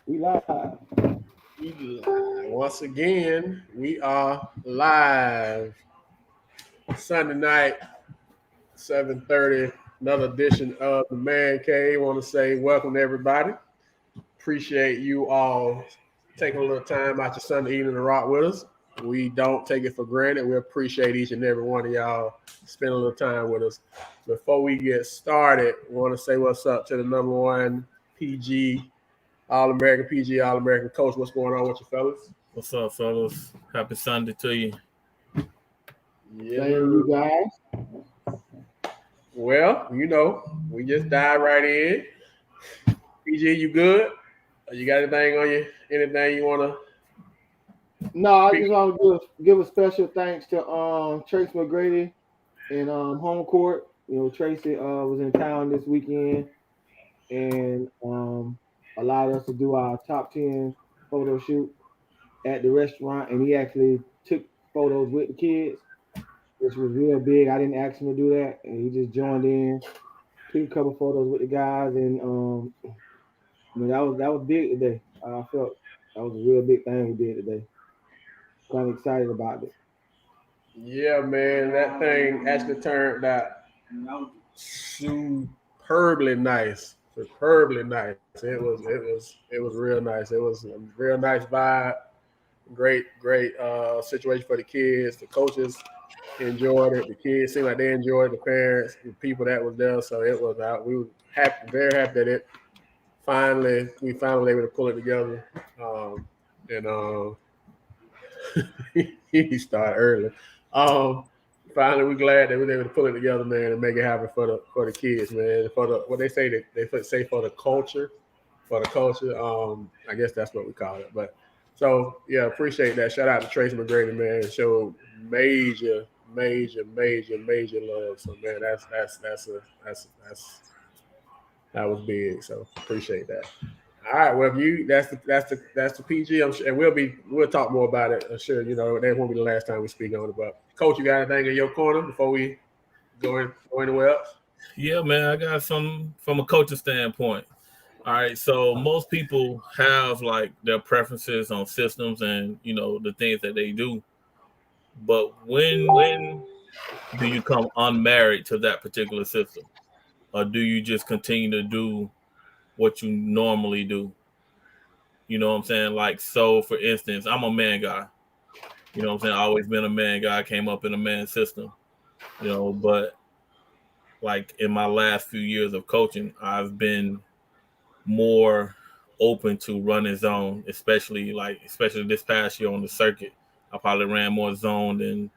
We live. Once again, we are live Sunday night, 7:30. Another edition of the Man Cave. Want to say welcome to everybody. Appreciate you all taking a little time out your Sunday evening to rock with us. We don't take it for granted. We appreciate each and every one of y'all spending a little time with us. Before we get started, I want to say what's up to the number one PG All American PG All American coach. What's going on with you fellas? What's up, fellas? Happy Sunday to you. Yeah. Thank you guys. Well, we just dive right in. PG, you good? You got anything on you? Anything you want No, I just want to give a special thanks to Tracy McGrady and home court. Tracy was in town this weekend and allowed us to do our top 10 photo shoot at the restaurant, and he actually took photos with the kids, which was real big. I didn't ask him to do that, and he just joined in, took a couple photos with the guys, and that was big today. I felt that was a real big thing we did today. Kind of excited about it. Yeah, man, that thing actually turned out superbly nice. Superbly nice. It was real nice. It was a real nice vibe. Great situation for the kids. The coaches enjoyed it. The kids seemed like they enjoyed it. The parents, the people that was there. So it was out. We were happy, very happy that we finally able to pull it together. And he started early. Um, Finally, we're glad that we were able to pull it together, man, and make it happen for the kids, man. For the what they say they say for the culture, for the culture. I guess that's what we call it. But so yeah, appreciate that. Shout out to Tracy McGrady, man. Showed major love. So man, that was big. So appreciate that. All right, well, if you that's the PG, I'm sure, and we'll talk more about it. I'm sure that won't be the last time we speak on it. But coach, you got anything in your corner before we go anywhere else? Yeah, man, I got some from a coaching standpoint. All right, so most people have like their preferences on systems and the things that they do. But when do you come unmarried to that particular system, or do you just continue to do what you normally do? You know what I'm saying? Like, so for instance, I'm a man guy. You know what I'm saying? I always been a man guy. I came up in a man system. But like in my last few years of coaching, I've been more open to running zone, especially this past year on the circuit. I probably ran more zone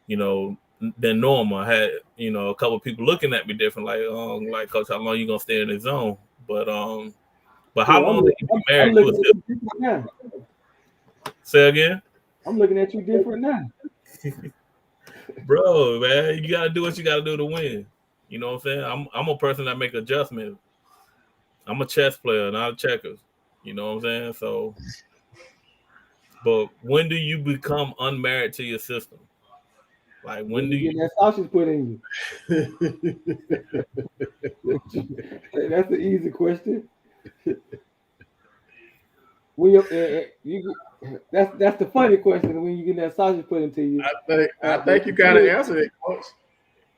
you know than normal. I had a couple of people looking at me different, like coach, how long you gonna stay in the zone? But how Sure, long did you be I'm married to a looking at system? you different now. Say again, I'm looking at you different now. bro, man. You gotta do what you gotta do to win. You know what I'm saying? I'm a person that make adjustments. I'm a chess player, not a checkers. You know what I'm saying? So, but when do you become unmarried to your system? Like When when do you you? get that sausage put in you. That's the easy question. When that's the funny question when you get that sausage put into you. I think you The kind of serious, answered it, coach.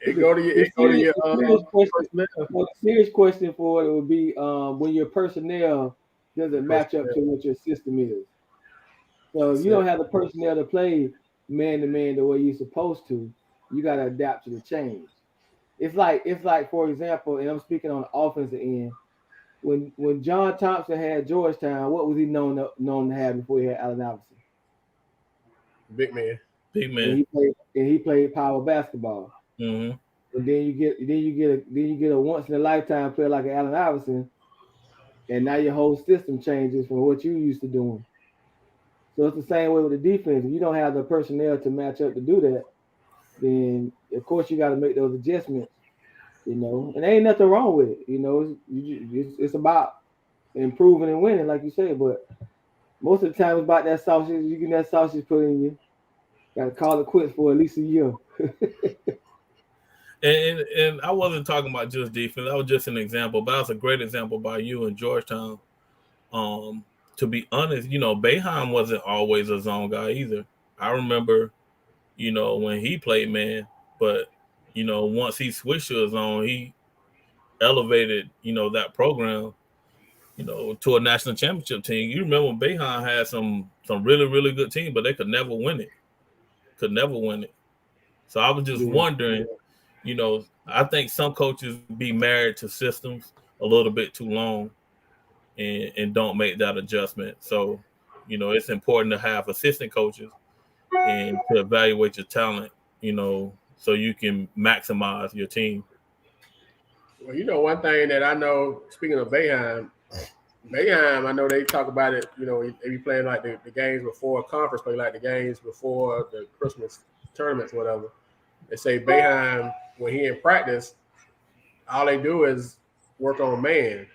It the, go to your the it go to serious, your the serious question. personnel. No, the serious question for it would be when your personnel Your doesn't match up personnel. to what your system is. So if That's you don't it. have the personnel to play man to man the way you're supposed to, you got to adapt to the change. It's like for example, and I'm speaking on the offensive end. When John Thompson had Georgetown, what was he known to have before he had Allen Iverson? Big man. Big And man. he played power basketball. Mm-hmm. And then you get a once in a lifetime player like Allen Iverson, and now your whole system changes from what you used to doing. So it's the same way with the defense. If you don't have the personnel to match up to do that, then of course you got to make those adjustments. And there ain't nothing wrong with it. It's about improving and winning, like you said. But most of the time, it's about that sausage. You get that sausage put in you. Got to call it quits for at least a year. And I wasn't talking about just defense. That was just an example, but that's a great example by you in Georgetown. to be honest, Boeheim wasn't always a zone guy either. I remember, when he played man, but once he switched to a zone, he elevated, that program, to a national championship team. You remember when Boeheim had some really, really good team, but they could never win it. Could never win it. So I was just wondering, I think some coaches be married to systems a little bit too long and don't make that adjustment. So, it's important to have assistant coaches and to evaluate your talent, so you can maximize your team. Well, one thing that I know, speaking of Boeheim, I know they talk about it. They be playing like the games before conference play, like the games before the Christmas tournaments, whatever. They say Boeheim, when he in practice, all they do is work on man.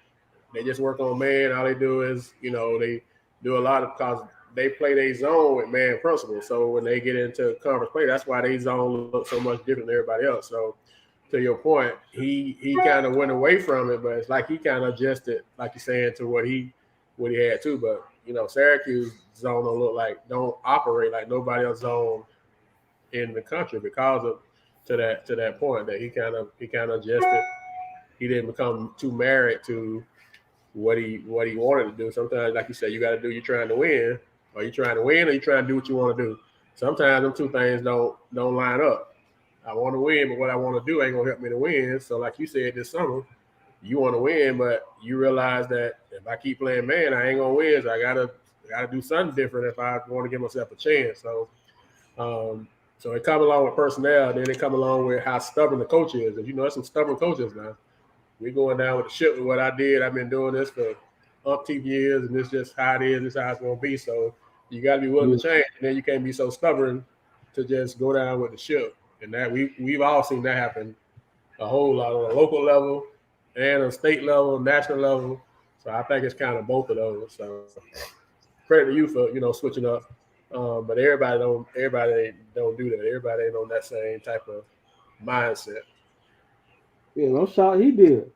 They just work on man. All they do is, they do a lot of, because they play their zone with man principle. So when they get into conference play, that's why they zone looks so much different than everybody else. So to your point, he kind of went away from it, but it's like he kind of adjusted, like you're saying, to what he had to. But Syracuse zone don't operate like nobody else zone in the country because of to that point that he kind of adjusted. He didn't become too married to what he wanted to do. Sometimes, like you said, you got to do. You're trying to win, or you're trying to win, or you're trying to do what you want to do. Sometimes them two things don't line up. I want to win, but what I want to do ain't gonna help me to win. So, like you said this summer, you want to win, but you realize that if I keep playing man, I ain't gonna win. So I gotta do something different if I want to give myself a chance. So, so it come along with personnel, then it come along with how stubborn the coach is. And there's some stubborn coaches now. We going down with the ship with what I did. I've been doing this for umpteen years, and this is just how it is. This is how it's gonna be. So you got to be willing to change, and then you can't be so stubborn to just go down with the ship. And that we've all seen that happen a whole lot on a local level and a state level, national level. So I think it's kind of both of those. So credit to you for switching up. But everybody don't do that. Everybody ain't on that same type of mindset. Yeah, no shot he did.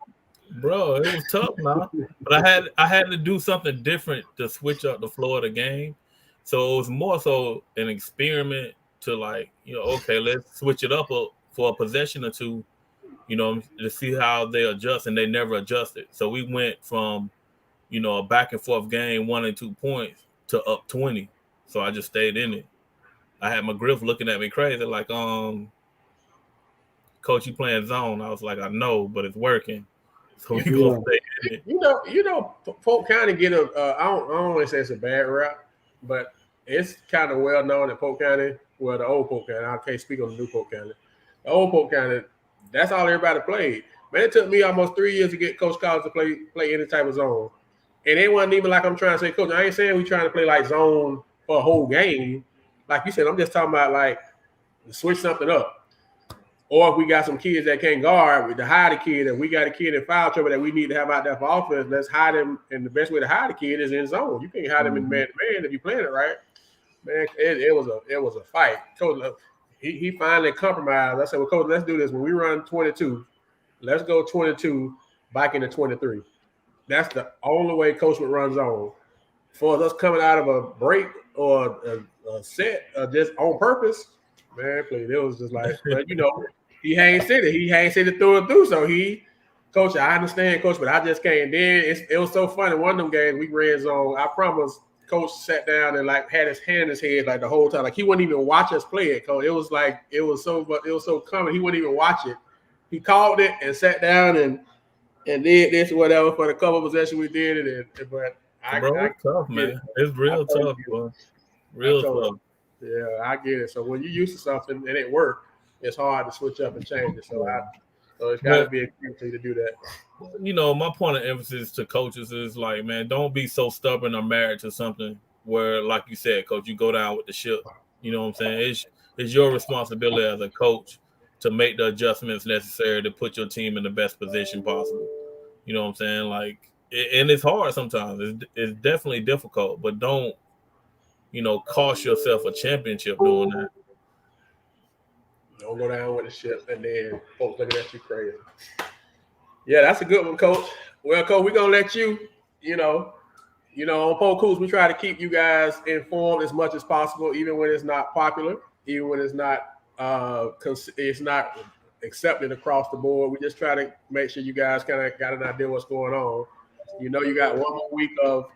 Bro, it was tough, man. But I had to do something different to switch up the flow of the game. So it was more so an experiment to okay, let's switch it up for a possession or two, to see how they adjust, and they never adjusted. So we went from, a back and forth game, 1 and 2 points, to up 20. So I just stayed in it. I had McGriff looking at me crazy, like, Coach, you playing zone. I was like, I know, but it's working. So we gonna stay in it. Polk kind of get I don't want to say it's a bad rap, but it's kind of well known in Polk County. Well, the old Polk County. I can't speak on the new Polk County. The old Polk County, that's all everybody played. Man, it took me almost 3 years to get Coach Collins to play any type of zone. And it wasn't even like I'm trying to say, Coach, I ain't saying we trying to play like zone for a whole game. Like you said, I'm just talking about like switch something up. Or if we got some kids that can't guard, to hide a kid, and we got a kid in foul trouble that we need to have out there for offense, let's hide him. And the best way to hide a kid is in zone. You can't hide him in man-to-man if you're playing it right. Man, it was a fight. Coach, he finally compromised. I said, well, Coach, let's do this. When we run 22, let's go 22 back into 23. That's the only way Coach would run zone. For us coming out of a break or a set just on purpose, man, please, it was just like, but he ain't said it. He ain't said it through and through. So Coach, I understand, Coach, but I just can't. Then it was so funny. One of them games we ran zone. I promise, Coach sat down and had his hand in his head like the whole time. Like he wouldn't even watch us play it, Coach. It was so common. He wouldn't even watch it. He called it and sat down and did this or whatever for the couple of possessions we did it. But it's tough, man. It's real tough, bro. Real tough. Yeah, I get it. So when you're used to something and it worked, it's hard to switch up and change it. So it's got to be a key to do that. My point of emphasis to coaches is like, man, don't be so stubborn or married to something where, like you said, Coach, you go down with the ship. You know what I'm saying? It's your responsibility as a coach to make the adjustments necessary to put your team in the best position possible. You know what I'm saying? Like, and it's hard sometimes. It's definitely difficult, but don't, cost yourself a championship doing that. Don't go down with the ship and then folks looking at you crazy. Yeah, that's a good one, Coach. Well, Coach, we're going to let you, on Polk, we try to keep you guys informed as much as possible, even when it's not popular, even when it's not accepted across the board. We just try to make sure you guys kind of got an idea what's going on. You got one more week of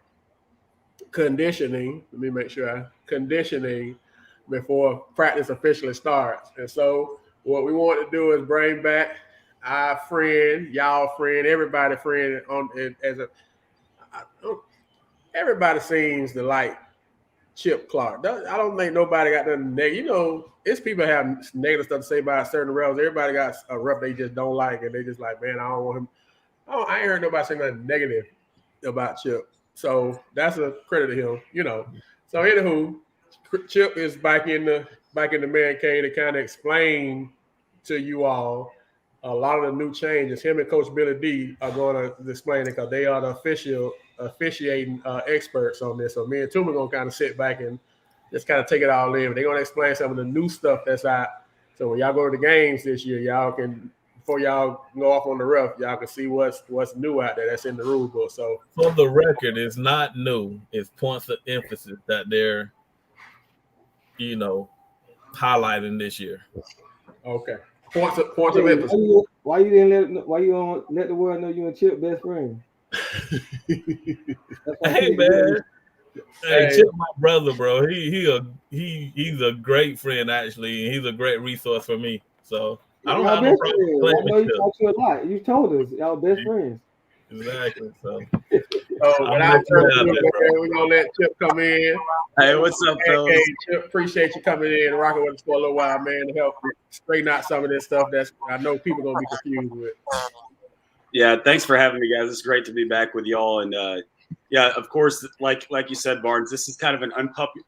conditioning. Let me make sure conditioning before practice officially starts. And so what we want to do is bring back our friend, y'all friend, everybody friend everybody seems to like Chip Clark. I don't think nobody got nothing negative. It's people have negative stuff to say about certain refs. Everybody got a ref they just don't like, and they just like, man, I don't want him. I ain't heard nobody say nothing negative about Chip. So that's a credit to him, So anywho, Chip is back in the man cave to kind of explain to you all a lot of the new changes. Him and Coach Billy D are going to explain it because they are the officiating experts on this. So me and Toom are going to kind of sit back and just kind of take it all in. They're going to explain some of the new stuff that's out. So when y'all go to the games this year, y'all can, before y'all go off on the ref, y'all can see what's new out there that's in the rule book. So for the record, it's not new. It's points of emphasis that they're, highlighting this year. Okay. Points of emphasis. Why you don't let the world know you and Chip best friend? Hey man, hey Chip, my brother, bro. He's a great friend actually, and he's a great resource for me. So I don't have no problem playing with Chip. You talk to you a lot. You told us y'all best friends. Exactly. So we're gonna let Chip come in. Hey, what's up, fellas? Hey, Chip, appreciate you coming in and rocking with us for a little while, man, to help straighten out some of this stuff that's I know people gonna be confused with. Yeah, thanks for having me, guys. It's great to be back with y'all. And yeah, of course, like you said, Barnes, this is kind of an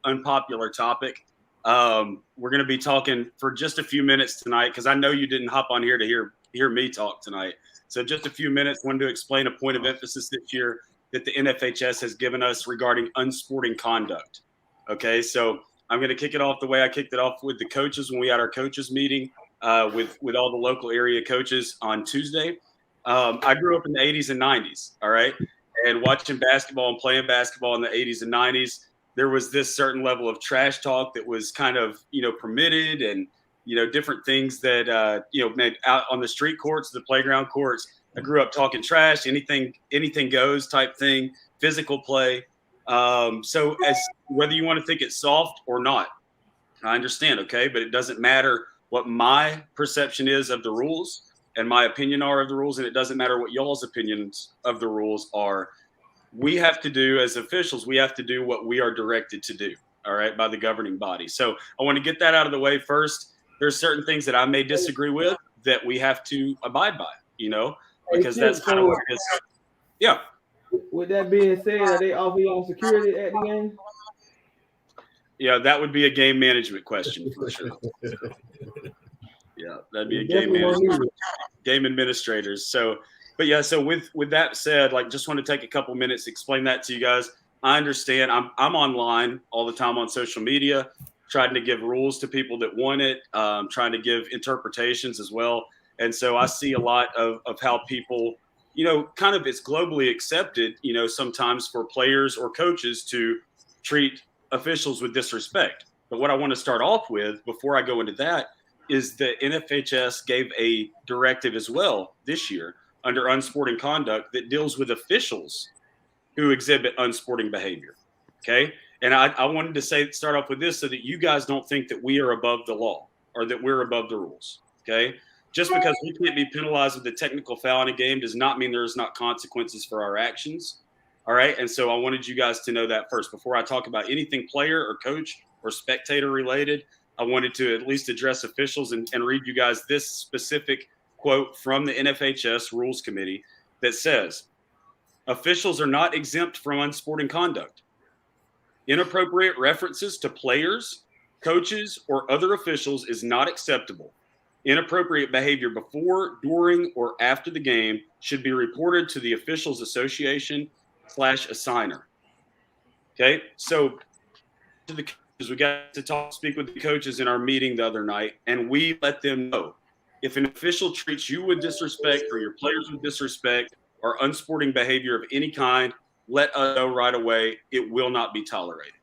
unpopular topic. We're going to be talking for just a few minutes tonight because I know you didn't hop on here to hear me talk tonight. So just a few minutes, wanted to explain a point of emphasis this year that the NFHS has given us regarding unsporting conduct. Okay, so I'm going to kick it off the way I kicked it off with the coaches when we had our coaches meeting with all the local area coaches on Tuesday. I grew up in the 80s and 90s, all right? And watching basketball and playing basketball in the 80s and 90s, there was this certain level of trash talk that was kind of, permitted and, different things that, made out on the street courts, the playground courts. I grew up talking trash, anything goes type thing, physical play. So as whether you want to think it's soft or not, I understand, okay? But it doesn't matter what my perception is of the rules and my opinion are of the rules, and it doesn't matter what y'all's opinions of the rules are. We have to do, as officials, we have to do what we are directed to do, all right, by the governing body. So I want to get that out of the way first. There's certain things that I may disagree with that we have to abide by, because that's kind of what it is. Yeah. With that being said, are they offer y'all security at the game? Yeah, that would be a game management question for sure. Yeah, that'd be a game administrators. So, but yeah, so with that said, just want to take a couple minutes to explain that to you guys. I understand. I'm online all the time on social media, trying to give rules to people that want it, trying to give interpretations as well. And so I see a lot of how people, kind of it's globally accepted, sometimes for players or coaches to treat officials with disrespect. But what I want to start off with before I go into that is the NFHS gave a directive as well this year under unsporting conduct that deals with officials who exhibit unsporting behavior. Okay. And I wanted to start off with this so that you guys don't think that we are above the law or that we're above the rules. Okay. Just because we can't be penalized with a technical foul in a game does not mean there's not consequences for our actions. All right. And so I wanted you guys to know that first before I talk about anything player or coach or spectator related. I wanted to at least address officials and read you guys this specific quote from the NFHS Rules Committee that says, officials are not exempt from unsporting conduct. Inappropriate references to players, coaches, or other officials is not acceptable. Inappropriate behavior before, during, or after the game should be reported to the Officials Association /assigner. Okay, so to the we got to speak with the coaches in our meeting the other night, and we let them know if an official treats you with disrespect or your players with disrespect or unsporting behavior of any kind, let us know right away. It will not be tolerated.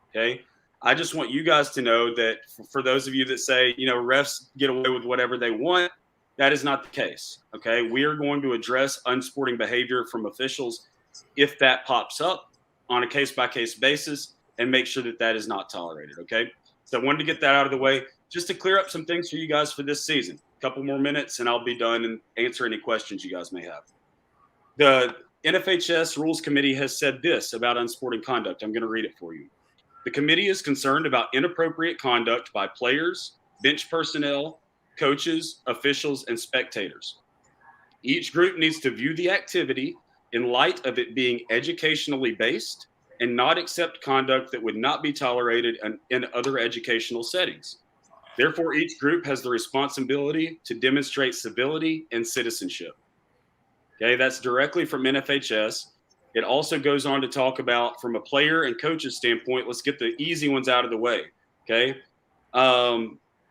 Okay. I just want you guys to know that for those of you that say, refs get away with whatever they want, that is not the case. Okay. We are going to address unsporting behavior from officials if that pops up on a case-by-case basis and make sure that that is not tolerated. Okay. So I wanted to get that out of the way just to clear up some things for you guys for this season. A couple more minutes and I'll be done and answer any questions you guys may have. The NFHS Rules Committee has said this about unsporting conduct. I'm going to read it for you. The committee is concerned about inappropriate conduct by players, bench personnel, coaches, officials, and spectators. Each group needs to view the activity in light of it being educationally based and not accept conduct that would not be tolerated in other educational settings. Therefore, each group has the responsibility to demonstrate civility and citizenship. Okay, that's directly from NFHS. It also goes on to talk about, from a player and coach's standpoint, let's get the easy ones out of the way. Okay,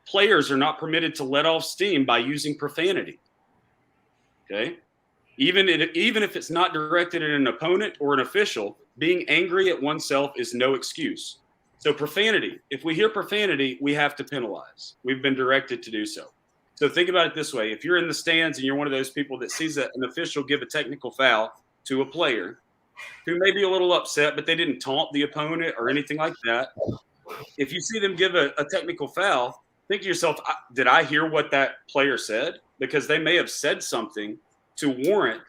players are not permitted to let off steam by using profanity. Okay, even if it's not directed at an opponent or an official, being angry at oneself is no excuse. So profanity, if we hear profanity, we have to penalize. We've been directed to do so. So think about it this way. If you're in the stands and you're one of those people that sees an official give a technical foul to a player who may be a little upset, but they didn't taunt the opponent or anything like that. If you see them give a technical foul, think to yourself, did I hear what that player said? Because they may have said something to warrant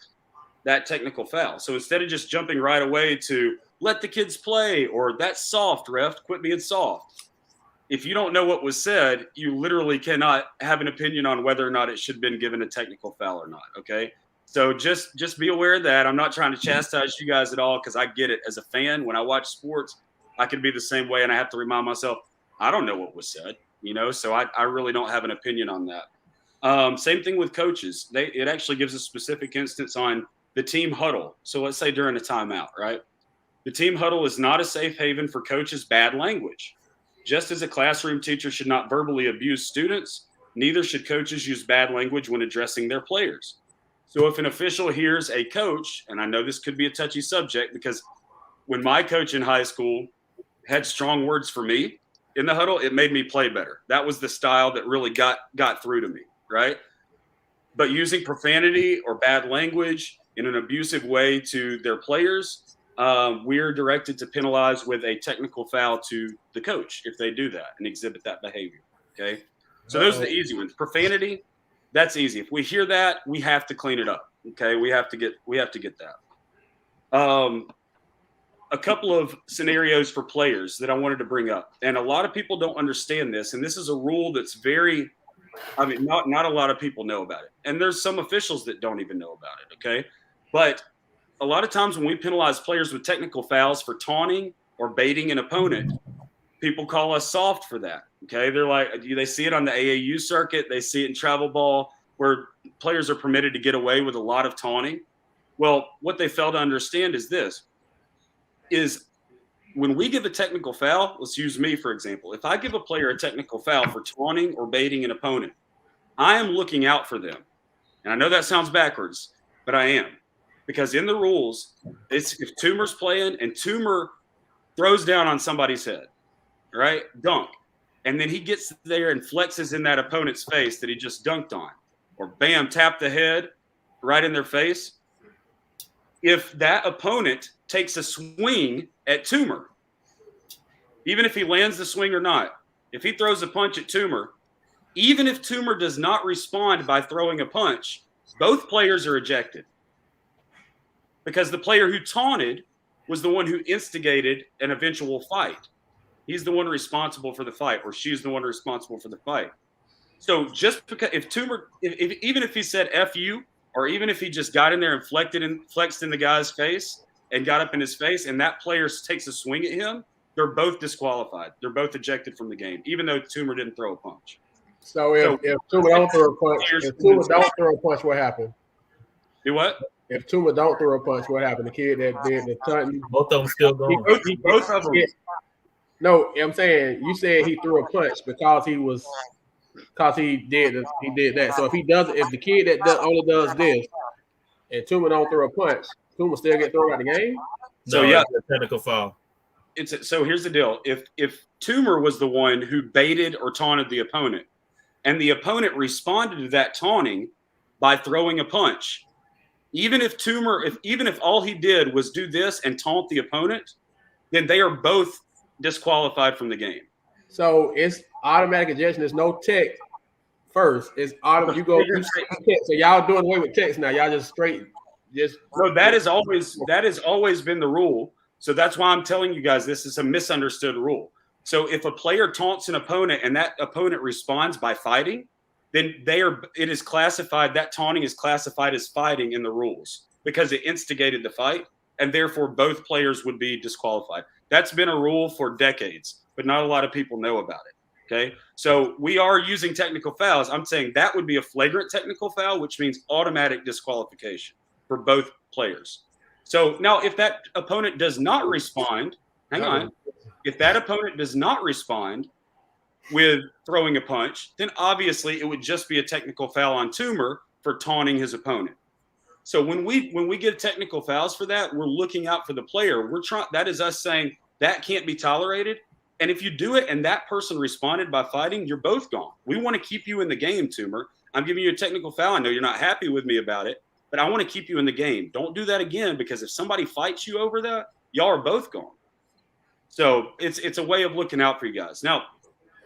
that technical foul. So instead of just jumping right away to let the kids play or that's soft, ref, quit being soft. If you don't know what was said, you literally cannot have an opinion on whether or not it should have been given a technical foul or not. Okay. So just be aware of that. I'm not trying to chastise you guys at all because I get it. As a fan, when I watch sports, I can be the same way and I have to remind myself, I don't know what was said, so I really don't have an opinion on that. Same thing with coaches. It actually gives a specific instance on the team huddle. So let's say during a timeout, right? The team huddle is not a safe haven for coaches' bad language. Just as a classroom teacher should not verbally abuse students, neither should coaches use bad language when addressing their players. So if an official hears a coach, and I know this could be a touchy subject because when my coach in high school had strong words for me in the huddle, it made me play better. That was the style that really got through to me, right? But using profanity or bad language in an abusive way to their players, we're directed to penalize with a technical foul to the coach if they do that and exhibit that behavior, okay? So those are the easy ones. Profanity, that's easy. If we hear that, we have to clean it up. Okay, we have to get that. A couple of scenarios for players that I wanted to bring up, and a lot of people don't understand this. And this is a rule that's not a lot of people know about it, and there's some officials that don't even know about it. Okay, but a lot of times when we penalize players with technical fouls for taunting or baiting an opponent, people call us soft for that. Okay. They're like, they see it on the AAU circuit. They see it in travel ball where players are permitted to get away with a lot of taunting. Well, what they fail to understand is this, is when we give a technical foul, let's use me, for example. If I give a player a technical foul for taunting or baiting an opponent, I am looking out for them. And I know that sounds backwards, but I am. Because in the rules, if Toomer's playing and Toomer throws down on somebody's head, right? Dunk. And then he gets there and flexes in that opponent's face that he just dunked on. Or bam, tap the head right in their face. If that opponent takes a swing at Toomer, even if he lands the swing or not, if he throws a punch at Toomer, even if Toomer does not respond by throwing a punch, both players are ejected. Because the player who taunted was the one who instigated an eventual fight. He's the one responsible for the fight, or she's the one responsible for the fight. So just because if Toomer, even if he said F you, or even if he just got in there and flexed in the guy's face and got up in his face, and that player takes a swing at him, they're both disqualified. They're both ejected from the game, even though Toomer didn't throw a punch. So if Toomer don't throw a punch, what happened? Do what? If Toomer don't throw a punch, what happened? The kid that did the taunting, both of them still going. Both of them. No, I'm saying you said he threw a punch because he did that. So if the kid that only does this and Toomer don't throw a punch, Toomer still get thrown out the game? So No, yeah, it's a technical foul. so here's the deal. If Toomer was the one who baited or taunted the opponent, and the opponent responded to that taunting by throwing a punch, even if all he did was do this and taunt the opponent, then they are both disqualified from the game. So it's automatic ejection. There's no tech first. It's automatic. So y'all doing away with techs now. Y'all just straight. No, that has always been the rule. So that's why I'm telling you guys this is a misunderstood rule. So if a player taunts an opponent and that opponent responds by fighting, then it is classified, that taunting is classified as fighting in the rules because it instigated the fight, and therefore both players would be disqualified. That's been a rule for decades, but not a lot of people know about it. Okay, so we are using technical fouls. I'm saying that would be a flagrant technical foul, which means automatic disqualification for both players. So now if that opponent does not respond, if that opponent does not respond with throwing a punch, then obviously it would just be a technical foul on Toomer for taunting his opponent. So when we get technical fouls for that, we're looking out for the player. That is us saying that can't be tolerated. And if you do it and that person responded by fighting, you're both gone. We want to keep you in the game, Toomer. I'm giving you a technical foul. I know you're not happy with me about it, but I want to keep you in the game. Don't do that again, because if somebody fights you over that, y'all are both gone. So it's a way of looking out for you guys. Now,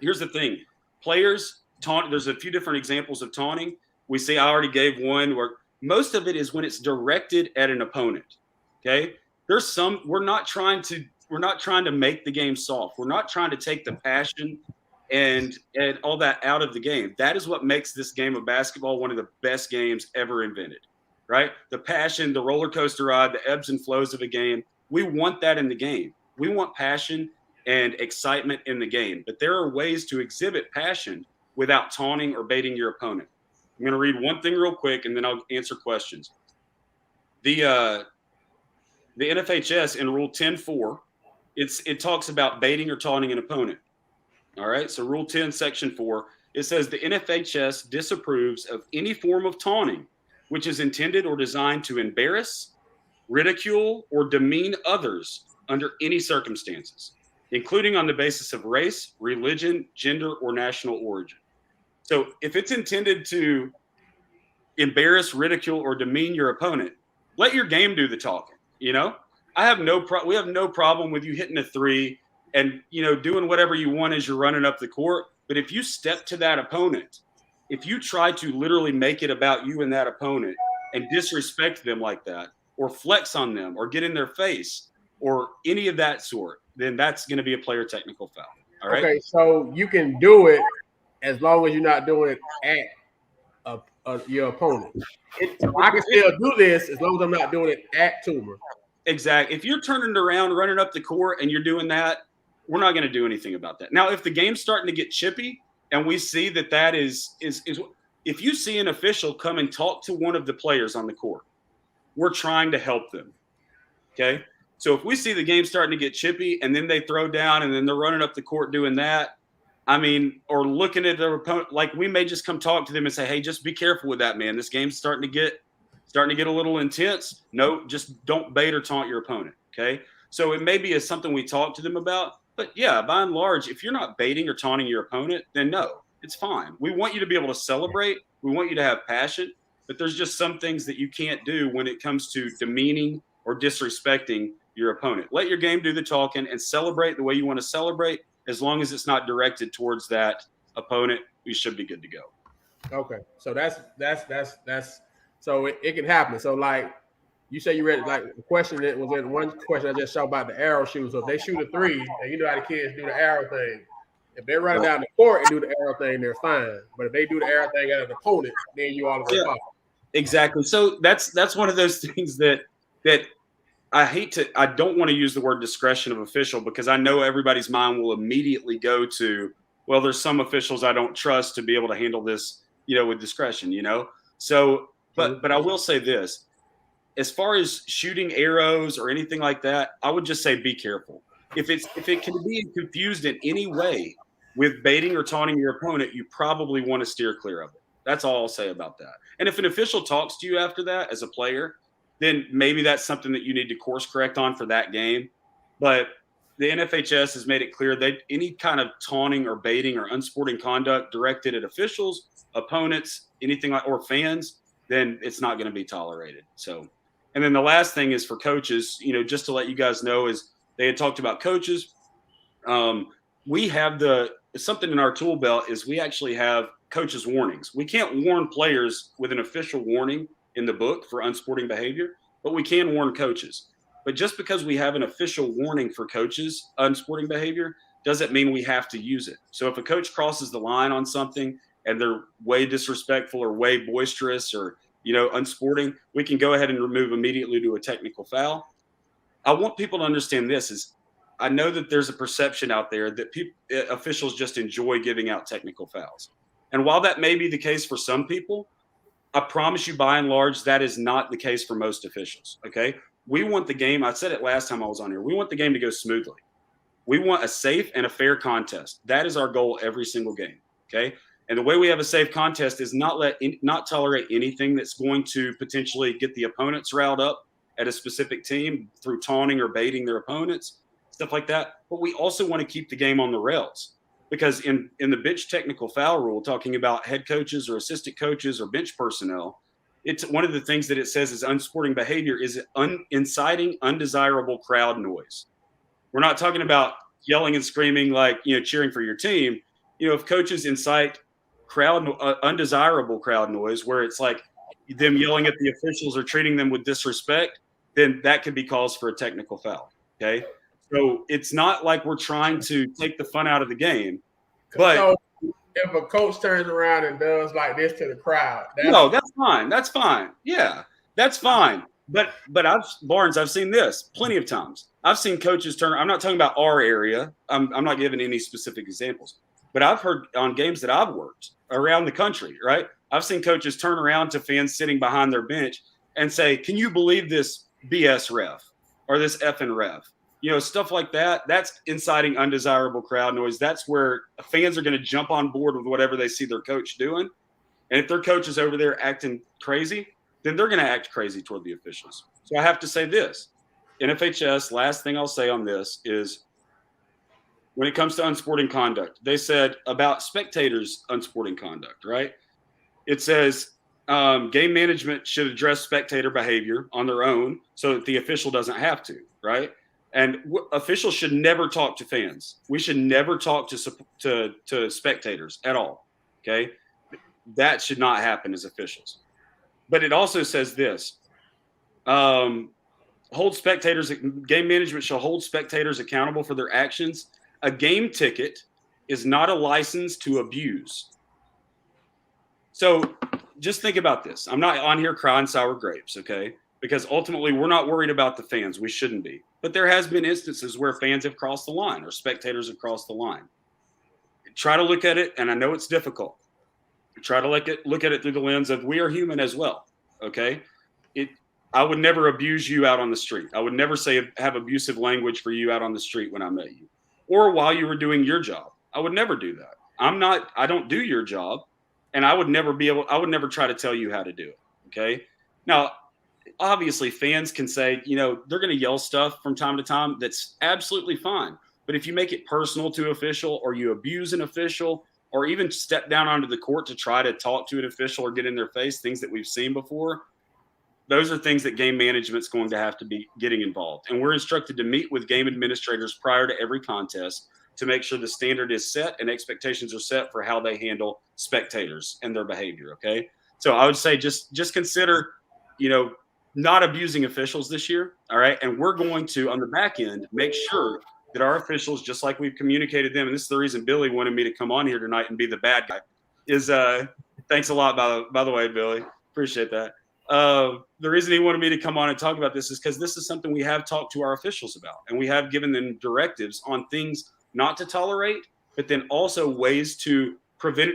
here's the thing. Players taunt. There's a few different examples of taunting. We see I already gave one where most of it is when it's directed at an opponent. Okay? There's some we're not trying to make the game soft. We're not trying to take the passion and all that out of the game. That is what makes this game of basketball one of the best games ever invented. Right? The passion, the roller coaster ride, the ebbs and flows of a game. We want that in the game. We want passion and excitement in the game. But there are ways to exhibit passion without taunting or baiting your opponent. I'm going to read one thing real quick, and then I'll answer questions. The NFHS in Rule 10.4, it talks about baiting or taunting an opponent. All right, so Rule 10, Section 4, it says the NFHS disapproves of any form of taunting which is intended or designed to embarrass, ridicule, or demean others under any circumstances, including on the basis of race, religion, gender, or national origin. So if it's intended to embarrass, ridicule, or demean your opponent, let your game do the talking. You know, we have no problem with you hitting a three and, doing whatever you want as you're running up the court. But if you step to that opponent, if you try to literally make it about you and that opponent and disrespect them like that, or flex on them, or get in their face, or any of that sort, then that's going to be a player technical foul. All right. Okay, so you can do it as long as you're not doing it at your opponent. I can still do this as long as I'm not doing it at Toomer. Exactly. If you're turning around, running up the court, and you're doing that, we're not going to do anything about that. Now, if the game's starting to get chippy, and we see that is if you see an official come and talk to one of the players on the court, we're trying to help them. Okay. So if we see the game starting to get chippy and then they throw down and then they're running up the court doing that, or looking at their opponent, like we may just come talk to them and say, hey, just be careful with that, man. This game's starting to get a little intense. No, just don't bait or taunt your opponent. Okay. So it may be something we talk to them about, but yeah, by and large, if you're not baiting or taunting your opponent, then no, it's fine. We want you to be able to celebrate. We want you to have passion, but there's just some things that you can't do when it comes to demeaning or disrespecting your opponent. Let your game do the talking and celebrate the way you want to celebrate. As long as it's not directed towards that opponent, we should be good to go. Okay, so that's so it can happen. So like you say, you read like the question that was in one question I just saw about the arrow shoot. So if they shoot a three, and you know how the kids do the arrow thing, if they're running down the court and do the arrow thing, they're fine. But if they do the arrow thing at an opponent, then you all go. Exactly. So that's one of those things that I don't want to use the word discretion of official, because I know everybody's mind will immediately go to, well, there's some officials I don't trust to be able to handle this, with discretion, So, but I will say this, as far as shooting arrows or anything like that, I would just say be careful. If it can be confused in any way with baiting or taunting your opponent, you probably want to steer clear of it. That's all I'll say about that. And if an official talks to you after that as a player, then maybe that's something that you need to course correct on for that game. But the NFHS has made it clear that any kind of taunting or baiting or unsporting conduct directed at officials, opponents, anything like, or fans, then it's not going to be tolerated. So, and then the last thing is for coaches, just to let you guys know, is they had talked about coaches. We have something in our tool belt is we actually have coaches' warnings. We can't warn players with an official warning in the book for unsporting behavior, but we can warn coaches. But just because we have an official warning for coaches unsporting behavior doesn't mean we have to use it. So if a coach crosses the line on something and they're way disrespectful or way boisterous or unsporting, we can go ahead and remove immediately to a technical foul. I want people to understand this is I know that there's a perception out there that officials just enjoy giving out technical fouls. And while that may be the case for some people, I promise you by and large, that is not the case for most officials. Okay. We want the game. I said it last time I was on here. We want the game to go smoothly. We want a safe and a fair contest. That is our goal every single game. Okay. And the way we have a safe contest is not tolerate anything that's going to potentially get the opponents riled up at a specific team through taunting or baiting their opponents, stuff like that. But we also want to keep the game on the rails because in the bench technical foul rule, talking about head coaches or assistant coaches or bench personnel, it's one of the things that it says is unsporting behavior is inciting undesirable crowd noise. We're not talking about yelling and screaming like, cheering for your team. If coaches incite undesirable crowd noise where it's like them yelling at the officials or treating them with disrespect, then that could be cause for a technical foul. Okay. So it's not like we're trying to take the fun out of the game, but so if a coach turns around and does like this to the crowd, that's fine. That's fine. Yeah, that's fine. But I've seen this plenty of times. I've seen coaches turn. I'm not talking about our area. I'm not giving any specific examples, but I've heard on games that I've worked around the country, right? I've seen coaches turn around to fans sitting behind their bench and say, "Can you believe this BS ref or this effing ref?" Stuff like that. That's inciting undesirable crowd noise. That's where fans are going to jump on board with whatever they see their coach doing. And if their coach is over there acting crazy, then they're going to act crazy toward the officials. So I have to say this. NFHS, last thing I'll say on this is when it comes to unsporting conduct, they said about spectators' unsporting conduct, right? It says game management should address spectator behavior on their own so that the official doesn't have to, right? And officials should never talk to fans. We should never talk to spectators at all, okay? That should not happen as officials. But it also says this, game management shall hold spectators accountable for their actions. A game ticket is not a license to abuse. So just think about this. I'm not on here crying sour grapes, okay? Because ultimately we're not worried about the fans. We shouldn't be. But there has been instances where fans have crossed the line or spectators have crossed the line. Try to look at it, and I know it's difficult. Try to look at it through the lens of we are human as well, okay? I would never abuse you out on the street. I would never have abusive language for you out on the street when I met you or while you were doing your job. I would never do that. I don't do your job, and I would never try to tell you how to do it, okay? Now, obviously fans can say, they're going to yell stuff from time to time. That's absolutely fine. But if you make it personal to official or you abuse an official or even step down onto the court to try to talk to an official or get in their face, things that we've seen before, those are things that game management's going to have to be getting involved. And we're instructed to meet with game administrators prior to every contest to make sure the standard is set and expectations are set for how they handle spectators and their behavior, okay? So I would say just consider, not abusing officials this year, all right? And we're going to, on the back end, make sure that our officials, just like we've communicated them, and this is the reason Billy wanted me to come on here tonight and be the bad guy, is thanks a lot, by the way, Billy. Appreciate that. The reason he wanted me to come on and talk about this is because this is something we have talked to our officials about, and we have given them directives on things not to tolerate, but then also ways to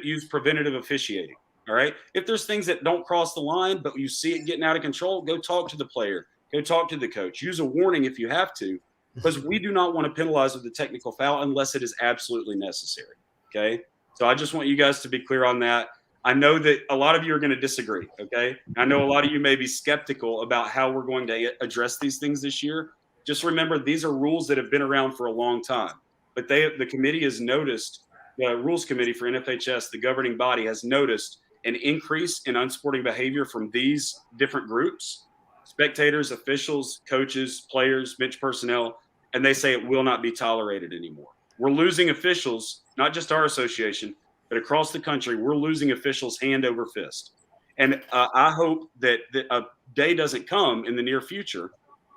use preventative officiating. All right. If there's things that don't cross the line, but you see it getting out of control, go talk to the player, go talk to the coach, use a warning if you have to, because we do not want to penalize with the technical foul unless it is absolutely necessary. Okay. So I just want you guys to be clear on that. I know that a lot of you are going to disagree, okay? I know a lot of you may be skeptical about how we're going to address these things this year. Just remember, these are rules that have been around for a long time. But the committee has noticed, the Rules Committee for NFHS, the governing body, has noticed an increase in unsporting behavior from these different groups: spectators, officials, coaches, players, bench personnel, and they say it will not be tolerated anymore. We're losing officials, not just our association, but across the country. We're losing officials hand over fist. And I hope that a day doesn't come in the near future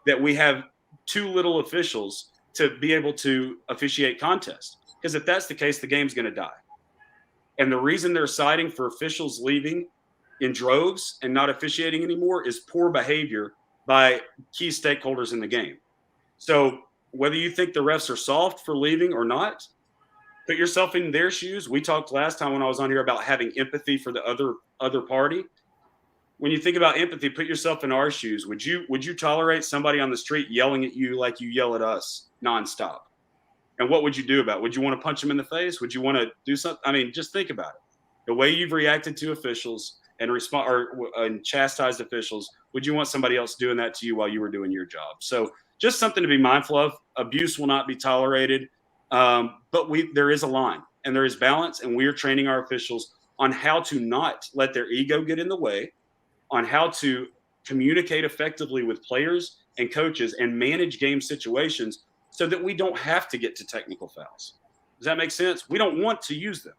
that we have too little officials to be able to officiate contests. Because if that's the case, the game's going to die. And the reason they're citing for officials leaving in droves and not officiating anymore is poor behavior by key stakeholders in the game. So whether you think the refs are soft for leaving or not, put yourself in their shoes. We talked last time when I was on here about having empathy for the other party. When you think about empathy, put yourself in our shoes. Would you tolerate somebody on the street yelling at you like you yell at us nonstop? And what would you do about it? Would you want to punch them in the face? Would you want to do something? I mean, just think about it. The way you've reacted to officials and chastised officials, would you want somebody else doing that to you while you were doing your job? So just something to be mindful of. Abuse will not be tolerated, but there is a line and there is balance, and we are training our officials on how to not let their ego get in the way, on how to communicate effectively with players and coaches and manage game situations so that we don't have to get to technical fouls. Does that make sense? We don't want to use them,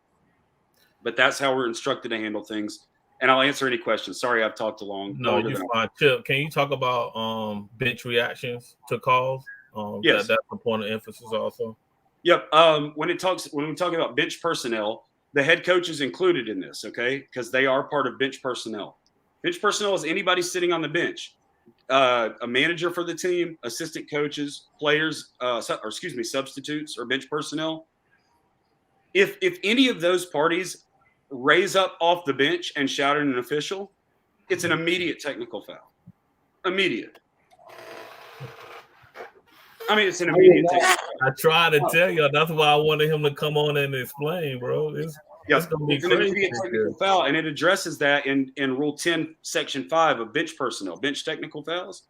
but that's how we're instructed to handle things. And I'll answer any questions. Sorry, I've talked too long. No, you're fine. Chip, can you talk about bench reactions to calls? Yes. That's a point of emphasis also. Yep. When we talk about bench personnel, the head coach is included in this, okay? Because they are part of bench personnel. Bench personnel is anybody sitting on the bench. A manager for the team, assistant coaches, players, substitutes or bench personnel. If any of those parties raise up off the bench and shout at an official, it's an immediate technical foul. Immediate. I mean, it's an immediate technical foul. I tried to tell you. That's why I wanted him to come on and explain, bro. It's going to be crazy. An immediate technical foul, and it addresses that in Rule 10, Section 5 of bench personnel, bench technical fouls.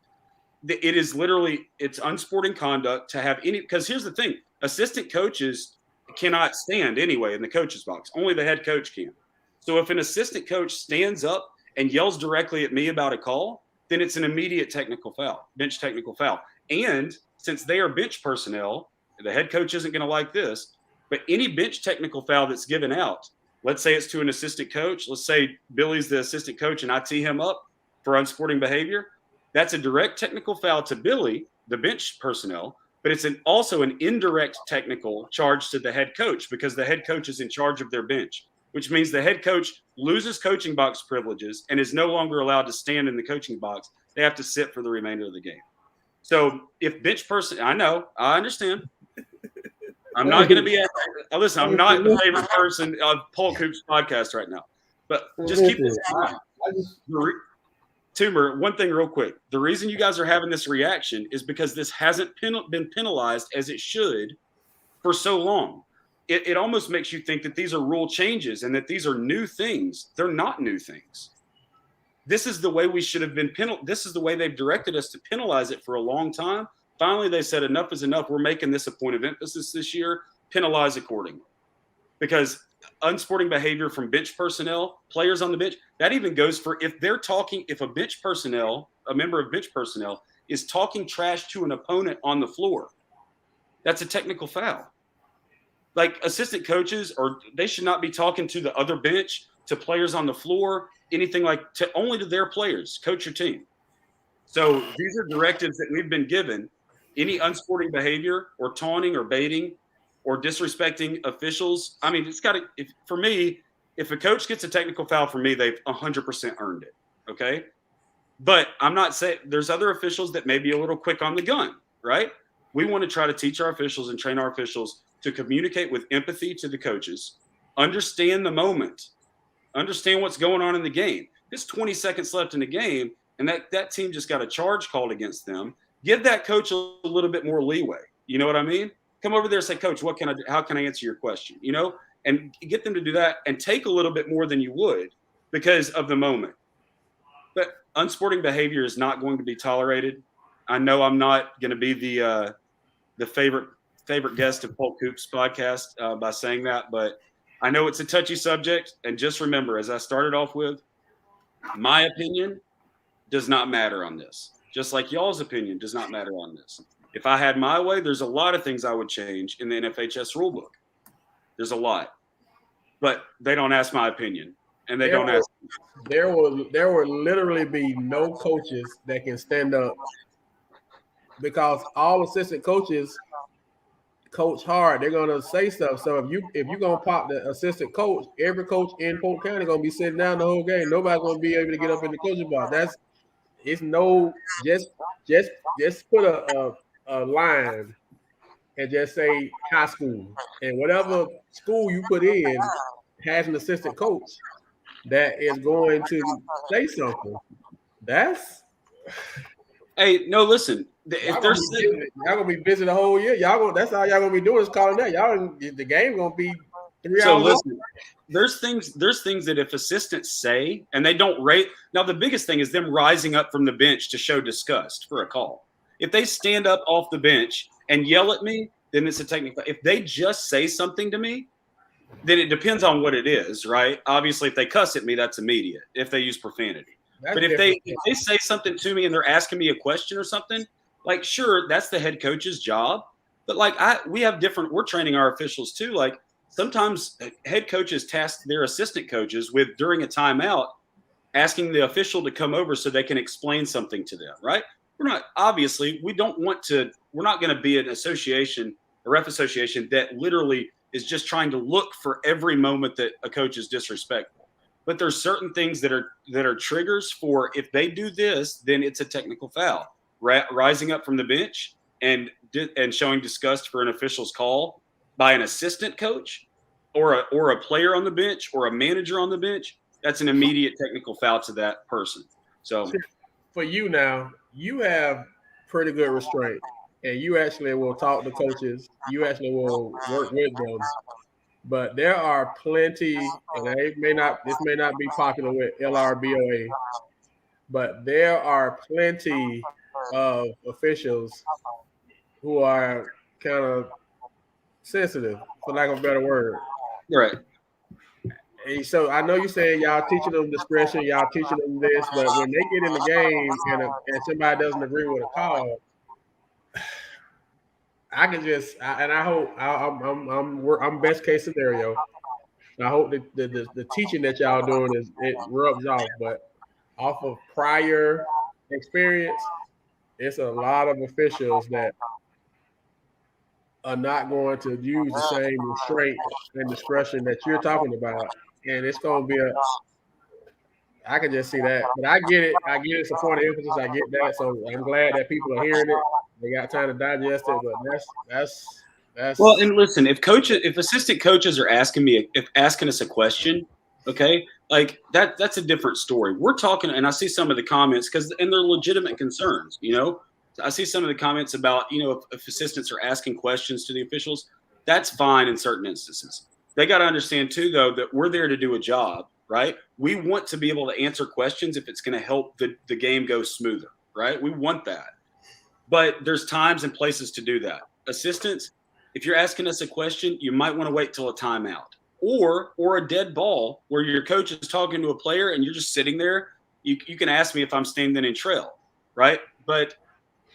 It is literally, it's unsporting conduct to have any, because here's the thing, assistant coaches cannot stand anyway in the coach's box. Only the head coach can. So if an assistant coach stands up and yells directly at me about a call, then it's an immediate technical foul, bench technical foul. And since they are bench personnel, the head coach isn't going to like this, but any bench technical foul that's given out, let's say it's to an assistant coach. Let's say Billy's the assistant coach and I tee him up for unsporting behavior. That's a direct technical foul to Billy, the bench personnel, but it's also an indirect technical charge to the head coach because the head coach is in charge of their bench, which means the head coach loses coaching box privileges and is no longer allowed to stand in the coaching box. They have to sit for the remainder of the game. So if bench person, I understand. I'm not going to be listen, I'm not the favorite person of Polk Hoops podcast right now, but just keep this in mind. Toomer, one thing real quick. The reason you guys are having this reaction is because this hasn't been penalized as it should for so long. It almost makes you think that these are rule changes and that these are new things. They're not new things. This is the way we should have been this is the way they've directed us to penalize it for a long time. Finally, they said enough is enough. We're making this a point of emphasis this year. Penalize accordingly. Because unsporting behavior from bench personnel, players on the bench, that even goes for if a bench personnel, a member of bench personnel is talking trash to an opponent on the floor, that's a technical foul. Like assistant coaches, they should not be talking to the other bench, to players on the floor, anything only to their players. Coach your team. So these are directives that we've been given. Any unsporting behavior or taunting or baiting or disrespecting officials. I mean, for me, if a coach gets a technical foul for me, they've 100% earned it. Okay. But I'm not saying there's other officials that may be a little quick on the gun, right? We want to try to teach our officials and train our officials to communicate with empathy to the coaches, understand the moment, understand what's going on in the game. There's 20 seconds left in the game, and that team just got a charge called against them. Give that coach a little bit more leeway. You know what I mean? Come over there and say, Coach, how can I answer your question? and get them to do that and take a little bit more than you would because of the moment. But unsporting behavior is not going to be tolerated. I know I'm not going to be the favorite guest of Polk Hoops podcast by saying that, but I know it's a touchy subject. And just remember, as I started off with, my opinion does not matter on this. Just like y'all's opinion does not matter on this. If I had my way, there's a lot of things I would change in the NFHS rulebook. There's a lot, but they don't ask my opinion, and they don't ask. There will literally be no coaches that can stand up because all assistant coaches coach hard. They're gonna say stuff. So if you're gonna pop the assistant coach, every coach in Polk County gonna be sitting down the whole game. Nobody's gonna be able to get up in the coaching box. It's no just put a line and just say high school, and whatever school you put in has an assistant coach that is going to say something. That's hey, no, listen. If y'all gonna be busy the whole year, that's all y'all gonna be doing is calling that. The game gonna be 3 hours. So listen, there's things that if assistants say and they don't rate. Now the biggest thing is them rising up from the bench to show disgust for a call. If they stand up off the bench and yell at me, then it's a technical. If they just say something to me, then it depends on what it is, right? Obviously, if they cuss at me, that's immediate. If they use profanity, but if they say something to me and they're asking me a question or something, like sure, that's the head coach's job. But like we're training our officials too. Like sometimes head coaches task their assistant coaches with during a timeout asking the official to come over so they can explain something to them, right? We're not going to be an association, a ref association that literally is just trying to look for every moment that a coach is disrespectful. But there's certain things that are triggers for if they do this, then it's a technical foul. Rising up from the bench and showing disgust for an official's call by an assistant coach or a player on the bench or a manager on the bench, that's an immediate technical foul to that person. So for you now, you have pretty good restraint, and you actually will talk to coaches. You actually will work with them. But there are plenty, and this may not be popular with LRBOA, but there are plenty of officials who are kind of sensitive, for lack of a better word. Right. And so I know you're saying y'all teaching them discretion, y'all teaching them this, but when they get in the game and somebody doesn't agree with a call, I can I hope I'm best case scenario. I hope that the teaching that y'all doing it rubs off, but off of prior experience, it's a lot of officials that are not going to use the same restraint and discretion that you're talking about. And it's going to be I can just see that. But I get it. It's a point of emphasis. I get that. So I'm glad that people are hearing it. They got time to digest it. But that's well, and listen, if assistant coaches are asking us a question, okay, like that's a different story. We're talking, and I see some of the comments and they're legitimate concerns, you know. I see some of the comments about, you know, if assistants are asking questions to the officials, that's fine in certain instances. They got to understand too, though, that we're there to do a job, right? We want to be able to answer questions if it's going to help the game go smoother, right? We want that. But there's times and places to do that. Assistants, if you're asking us a question, you might want to wait till a timeout or a dead ball where your coach is talking to a player and you're just sitting there. You can ask me if I'm standing in trail, right? But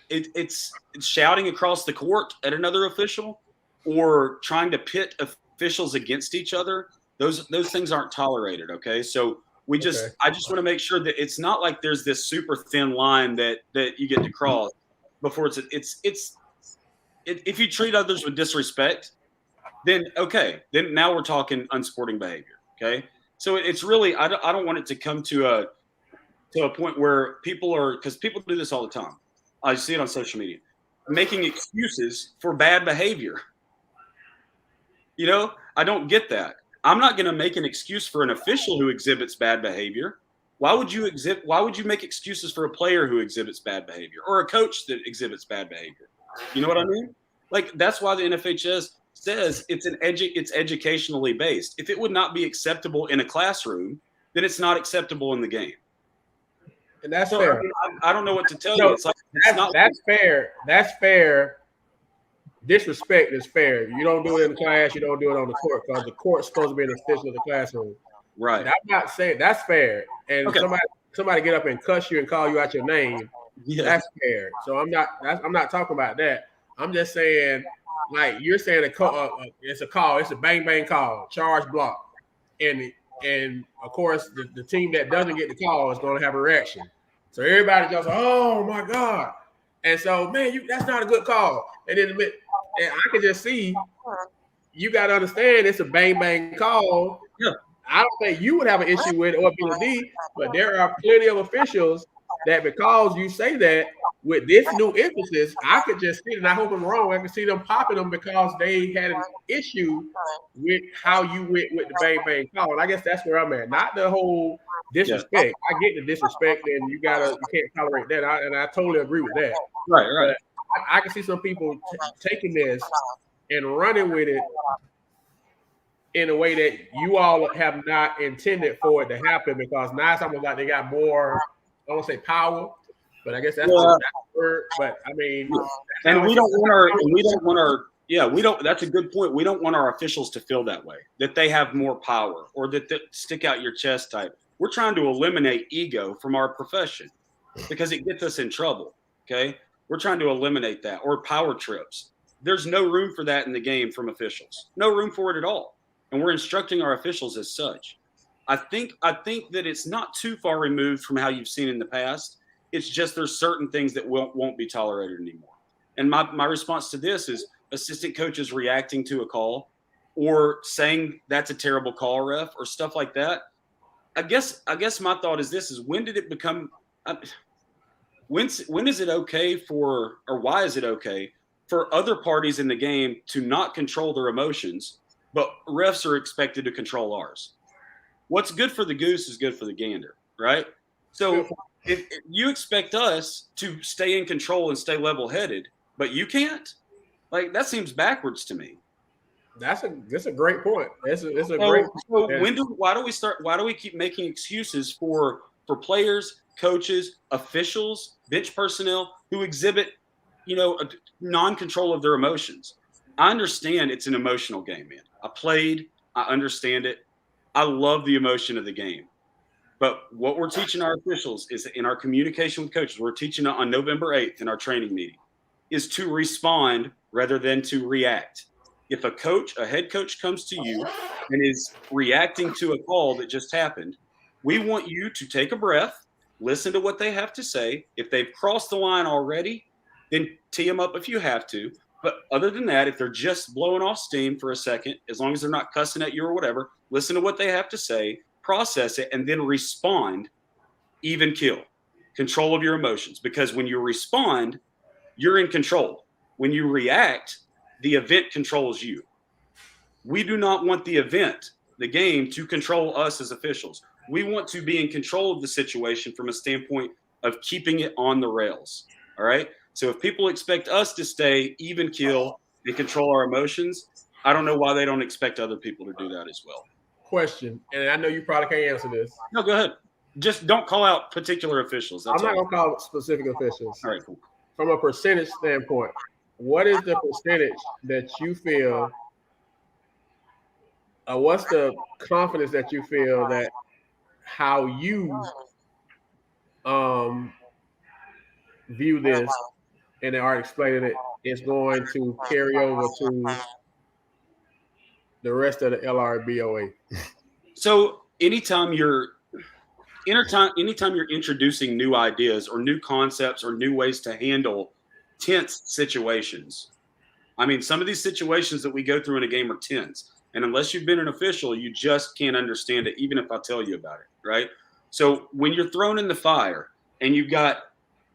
it's shouting across the court at another official or trying to pit officials against each other. Those things aren't tolerated. Okay. So I just want to make sure that it's not like there's this super thin line that you get to cross before if you treat others with disrespect, then okay. Then now we're talking unsporting behavior. Okay. So it's really, I don't want it to come to a point where because people do this all the time. I see it on social media, making excuses for bad behavior. You know, I don't get that. I'm not going to make an excuse for an official who exhibits bad behavior. Why would you make excuses for a player who exhibits bad behavior or a coach that exhibits bad behavior? You know what I mean? Like, that's why the NFHS says it's educationally based. If it would not be acceptable in a classroom, then it's not acceptable in the game. And that's So fair. I don't know what to tell No, you. It's like that's fair. That's fair. Disrespect is fair. You don't do it in the class. You don't do it on the court because the court's supposed to be an extension of the classroom. right. And I'm not saying that's fair. And Okay. somebody get up and cuss you and call you out your name. Yeah. That's fair. So I'm not talking about that. I'm just saying, like you're saying, it's a call. It's a bang bang call, charge block, and of course the team that doesn't get the call is going to have a reaction. So everybody goes, "Oh my God!" And so, man, that's not a good call. And then and I can just see you got to understand it's a bang bang call. Yeah. I don't think you would have an issue with it or ability, but there are plenty of officials that because you say that with this new emphasis, I could just see it, and I hope I'm wrong. I can see them popping them because they had an issue with how you went with the bang bang call. And I guess that's where I'm at. Not the whole disrespect. Yeah. I get the disrespect, and you can't tolerate that. And I totally agree with that. Right. But I can see some people taking this and running with it in a way that you all have not intended for it to happen, because now it's almost like they got more, I don't want to say power, but I guess that's the word. But I mean, and we don't want our that's a good point. We don't want our officials to feel that way, that they have more power or that stick out your chest type. We're trying to eliminate ego from our profession because it gets us in trouble. Okay. We're trying to eliminate that, or power trips. There's no room for that in the game from officials. No room for it at all. And we're instructing our officials as such. I think that it's not too far removed from how you've seen in the past. It's just there's certain things that won't be tolerated anymore. And my response to this is assistant coaches reacting to a call or saying that's a terrible call, ref, or stuff like that. I guess my thought is this: is when did it become? When is it okay or why is it okay for other parties in the game to not control their emotions, but refs are expected to control ours? What's good for the goose is good for the gander, right? So if you expect us to stay in control and stay level-headed, but you can't, like, that seems backwards to me. That's a great point. It's a great. So why do we keep making excuses for players, coaches, officials, bench personnel who exhibit, non-control of their emotions? I understand it's an emotional game, man. I played. I understand it. I love the emotion of the game. But what we're teaching our officials is in our communication with coaches, we're teaching on November 8th in our training meeting, is to respond rather than to react. If a head coach comes to you and is reacting to a call that just happened, we want you to take a breath, listen to what they have to say. If they've crossed the line already, then tee them up if you have to. But other than that, if they're just blowing off steam for a second, as long as they're not cussing at you or whatever, listen to what they have to say, process it, and then respond, even kill. Control of your emotions. Because when you respond, you're in control. When you react, the event controls you. We do not want the event, the game, to control us as officials. We want to be in control of the situation from a standpoint of keeping it on the rails. All right? So if people expect us to stay even keel and control our emotions, I don't know why they don't expect other people to do that as well. Question, and I know you probably can't answer this. No, go ahead. Just don't call out particular officials. I'm not going to call specific officials. All right, cool. From a percentage standpoint, what is the percentage that you feel, what's the confidence that you feel that how you view this and are explaining it is going to carry over to the rest of the LRBOA? So anytime you're introducing new ideas or new concepts or new ways to handle tense situations, I mean, some of these situations that we go through in a game are tense. And unless you've been an official, you just can't understand it, even if I tell you about it, right? So when you're thrown in the fire and you've got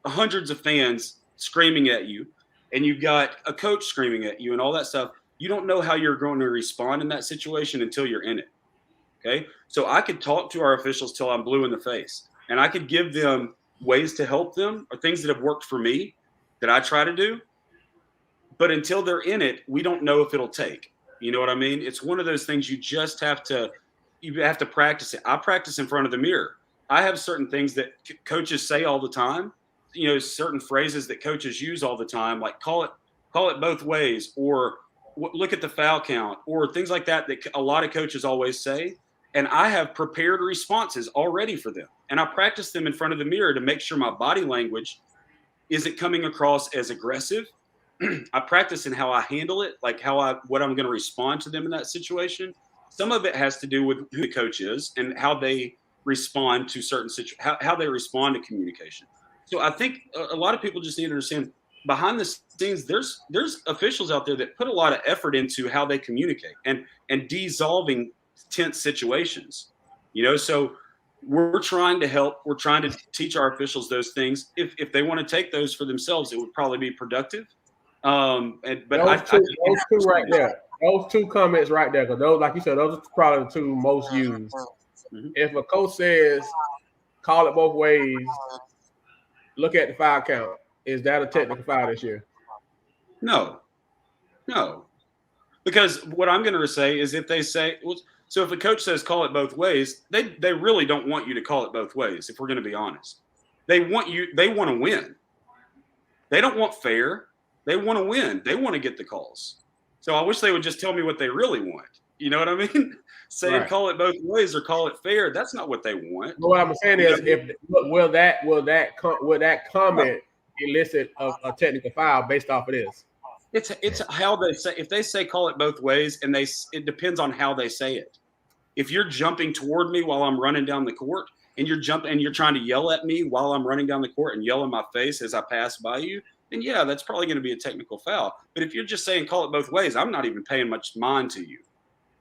hundreds of fans screaming at you and you've got a coach screaming at you and all that stuff, you don't know how you're going to respond in that situation until you're in it, okay? So I could talk to our officials till I'm blue in the face, and I could give them ways to help them or things that have worked for me that I try to do. but until they're in it, we don't know if it'll take. You know what I mean? It's one of those things you just have to practice it. I practice in front of the mirror. I have certain things that coaches say all the time, certain phrases that coaches use all the time, like call it both ways, or look at the foul count, or things like that a lot of coaches always say. And I have prepared responses already for them. And I practice them in front of the mirror to make sure my body language isn't coming across as aggressive. I practice in how I handle it, like what I'm going to respond to them in that situation. Some of it has to do with who the coach is and how they respond to certain situations, how they respond to communication. So I think a lot of people just need to understand behind the scenes, there's officials out there that put a lot of effort into how they communicate and dissolving tense situations. So we're trying to help. We're trying to teach our officials those things. If they want to take those for themselves, it would probably be productive. But those two right there, those two comments right there, because those, like you said, those are probably the two most used. Mm-hmm. If a coach says, call it both ways, look at the foul count, is that a technical foul this year? No. Because what I'm going to say is if they say, so if a coach says call it both ways, they really don't want you to call it both ways, if we're going to be honest. They want to win. They don't want fair. They want to win. They want to get the calls. So I wish they would just tell me what they really want. You know what I mean? Say right. Call it both ways or call it fair. That's not what they want. What I'm saying is, will that comment elicit a technical foul based off of this? It's how they say. If they say call it both ways, and it depends on how they say it. If you're jumping toward me while I'm running down the court, and you're trying to yell at me while I'm running down the court and yell in my face as I pass by you, then yeah, that's probably going to be a technical foul. But if you're just saying call it both ways, I'm not even paying much mind to you,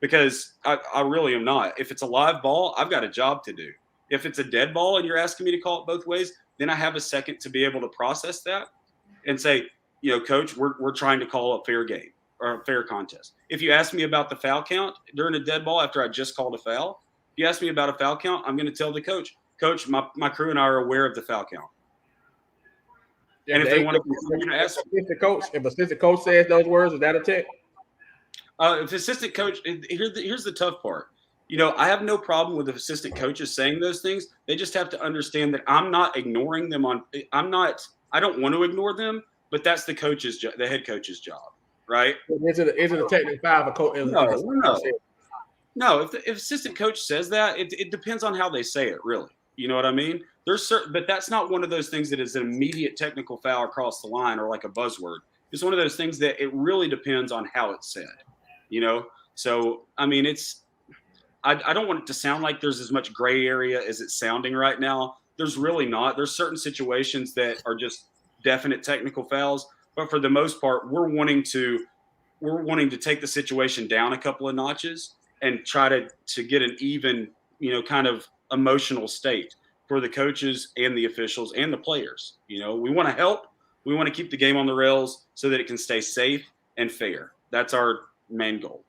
because I really am not. If it's a live ball, I've got a job to do. If it's a dead ball and you're asking me to call it both ways, then I have a second to be able to process that and say, coach, we're trying to call a fair game or a fair contest. If you ask me about the foul count during a dead ball after I just called a foul, if you ask me about a foul count, I'm going to tell the coach, my crew and I are aware of the foul count. Yeah, and if they want to continue to ask, if assistant coach says those words, is that a tech? If assistant coach, here's the tough part. I have no problem with the assistant coaches saying those things. They just have to understand that I'm not ignoring them I don't want to ignore them, but that's the head coach's job, right? Is it a technical foul for coach? No. If assistant coach says that, it depends on how they say it, really. You know what I mean? But that's not one of those things that is an immediate technical foul across the line or like a buzzword. It's one of those things that it really depends on how it's said. So I mean, I don't want it to sound like there's as much gray area as it's sounding right now. There's really not. There's certain situations that are just definite technical fouls, but for the most part, we're wanting to take the situation down a couple of notches and try to get an even, kind of emotional state for the coaches and the officials and the players. We want to help. We want to keep the game on the rails so that it can stay safe and fair. That's our main goal.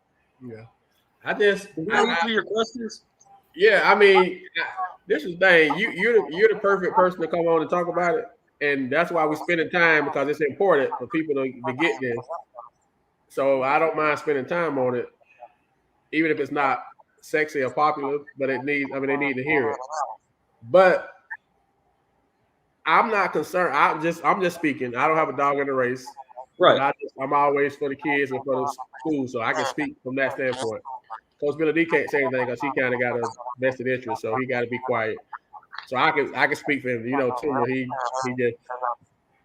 Yeah. Answer your questions. Yeah, I mean, this is the thing. You're the perfect person to come on and talk about it, and that's why we're spending time, because it's important for people to get this. So I don't mind spending time on it, even if it's not sexy or popular. But they need to hear it. But I'm not concerned. I'm just speaking. I don't have a dog in the race. Right. I'm always for the kids and for the school, so I can speak from that standpoint. Coach Billy D can't say anything because he kind of got a vested interest, so he got to be quiet. So I can speak for him. Tuma,